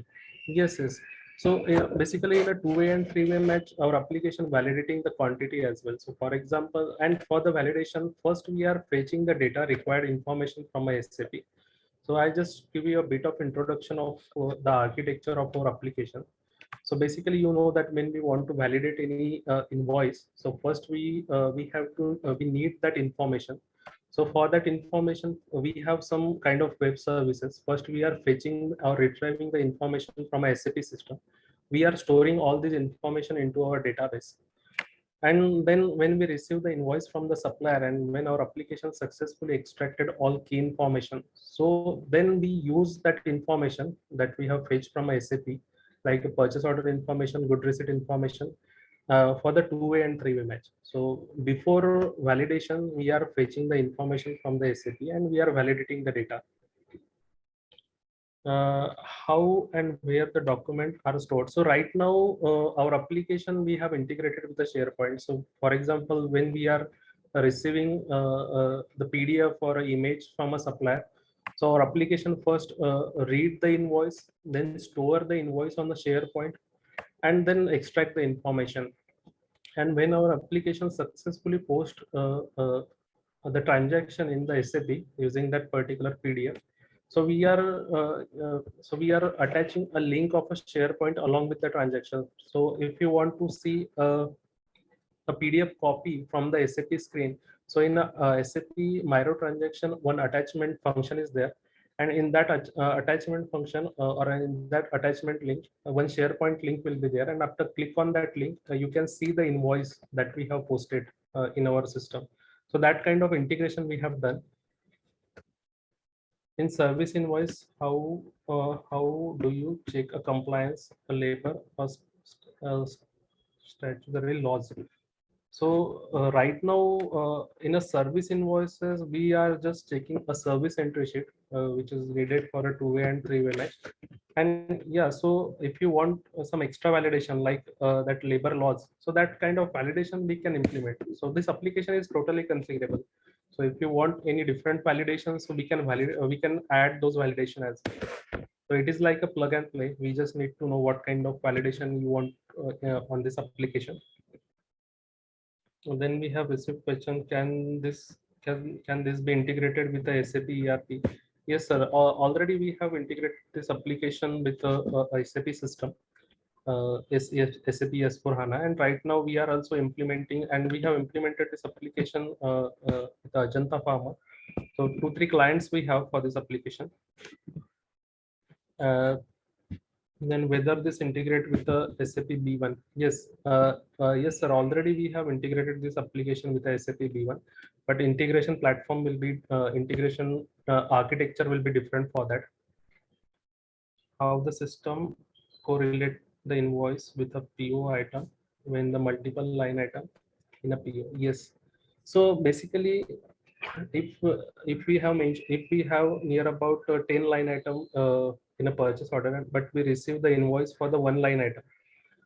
Yes, yes. So basically in a two-way and three-way match, our application validating the quantity as well. So for example, and for the validation, first we are fetching the data required information from a SAP. So I just give you a bit of introduction of the architecture of our application. So basically, you know that when we want to validate any invoice, so first we need that information. So for that information, we have some kind of web services. First, we are fetching or retrieving the information from a SAP system. We are storing all this information into our database. And then when we receive the invoice from the supplier, and when our application successfully extracted all key information, so then we use that information that we have fetched from SAP, like a purchase order information, good receipt information, for the two-way and three-way match. So before validation, we are fetching the information from the SAP and we are validating the data. How and where the document are stored. So right now, our application, we have integrated with the SharePoint. So for example, when we are receiving the PDF or an image from a supplier, so our application first read the invoice, then store the invoice on the SharePoint, and then extract the information. And when our application successfully post the transaction in the SAP using that particular PDF, so we are attaching a link of a SharePoint along with the transaction. So if you want to see a PDF copy from the SAP screen, so in a SAP Miro transaction, one attachment function is there, and in that attachment function or in that attachment link, one SharePoint link will be there, and after click on that link, you can see the invoice that we have posted in our system. So that kind of integration we have done. in service invoice, how do you check a compliance, a labor, or statutory laws? So right now, in a service invoices, we are just checking a service entry sheet, which is needed for a two-way and three-way line. And yeah, so if you want some extra validation like that labor laws, so that kind of validation we can implement. So this application is totally configurable. So if you want any different validations, so we can add those validation as well. So it is like a plug and play. We just need to know what kind of validation you want on this application. So then we have received question, can this be integrated with the SAP ERP? Yes, sir. Already we have integrated this application with the SAP system, SAP S/4HANA, and right now we are also implementing, and we have implemented this application with Ajanta Pharma. So 2-3 clients we have for this application. Uh, then whether this integrate with the SAP B1? Yes, yes, sir. Already we have integrated this application with the SAP B1, but integration platform will be integration architecture will be different for that. How the system correlate the invoice with a PO item when the multiple line item in a PO? Yes. So basically, if we have mentioned, if we have near about 10 line item in a purchase order, but we receive the invoice for the one line item,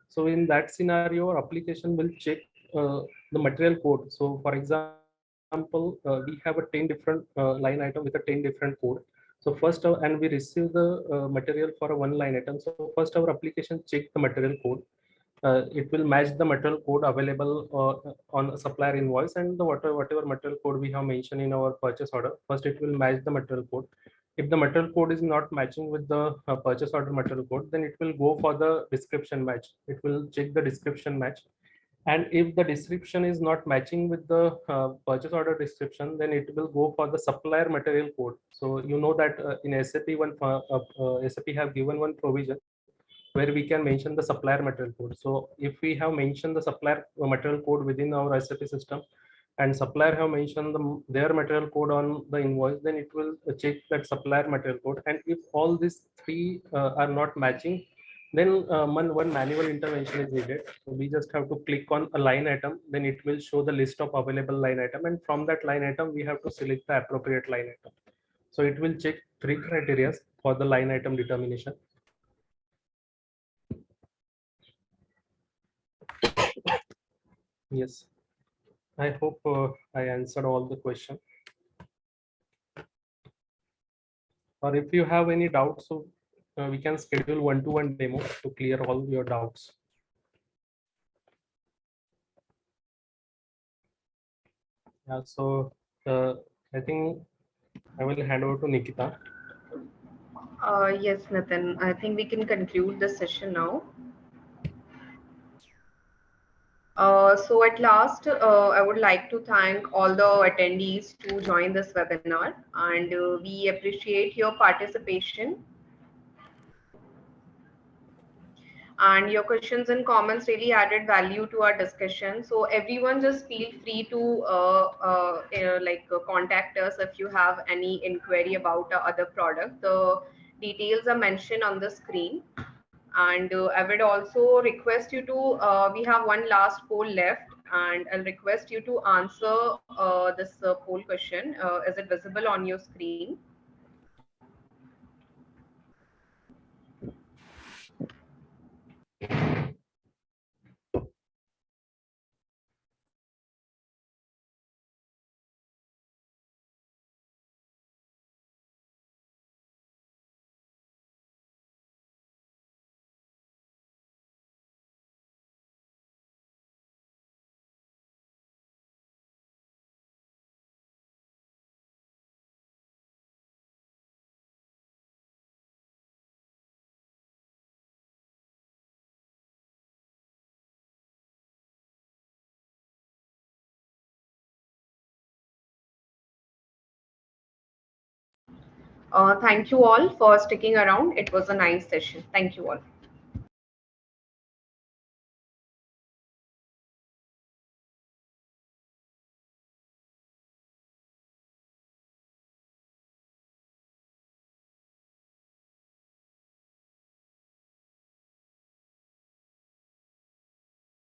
so in that scenario our application will check the material code. So for example, we have a 10 different line item with a 10 different code. So first and we receive the material for a one line item. So first our application check the material code. It will match the material code available on a supplier invoice, and the whatever material code we have mentioned in our purchase order. First, it will match the material code. If the material code is not matching with the purchase order material code, then it will go for the description match. It will check the description match. And if the description is not matching with the purchase order description, then it will go for the supplier material code. So you know that in SAP SAP have given one provision where we can mention the supplier material code. So if we have mentioned the supplier material code within our SAP system, and supplier have mentioned their material code on the invoice, then it will check that supplier material code. And if all these three are not matching, then one manual intervention is needed. So we just have to click on a line item, then it will show the list of available line item, and from that line item we have to select the appropriate line item. So it will check 3 criteria for the line item determination. Yes, I hope I answered all the question. Or if you have any doubts, so we can schedule one-to-one demo to clear all your doubts. Yeah, so I think I will hand over to Nikita. Yes, Nitin. I think we can conclude this session now. So at last, I would like to thank all the attendees to join this webinar, and we appreciate your participation, and your questions and comments really added value to our discussion. So everyone just feel free to contact us if you have any inquiry about other product. The details are mentioned on the screen. And I would also request you to, we have one last poll left, and I'll request you to answer this poll question. Is it visible on your screen? Thank you all for sticking around. It was a nice session. Thank you all.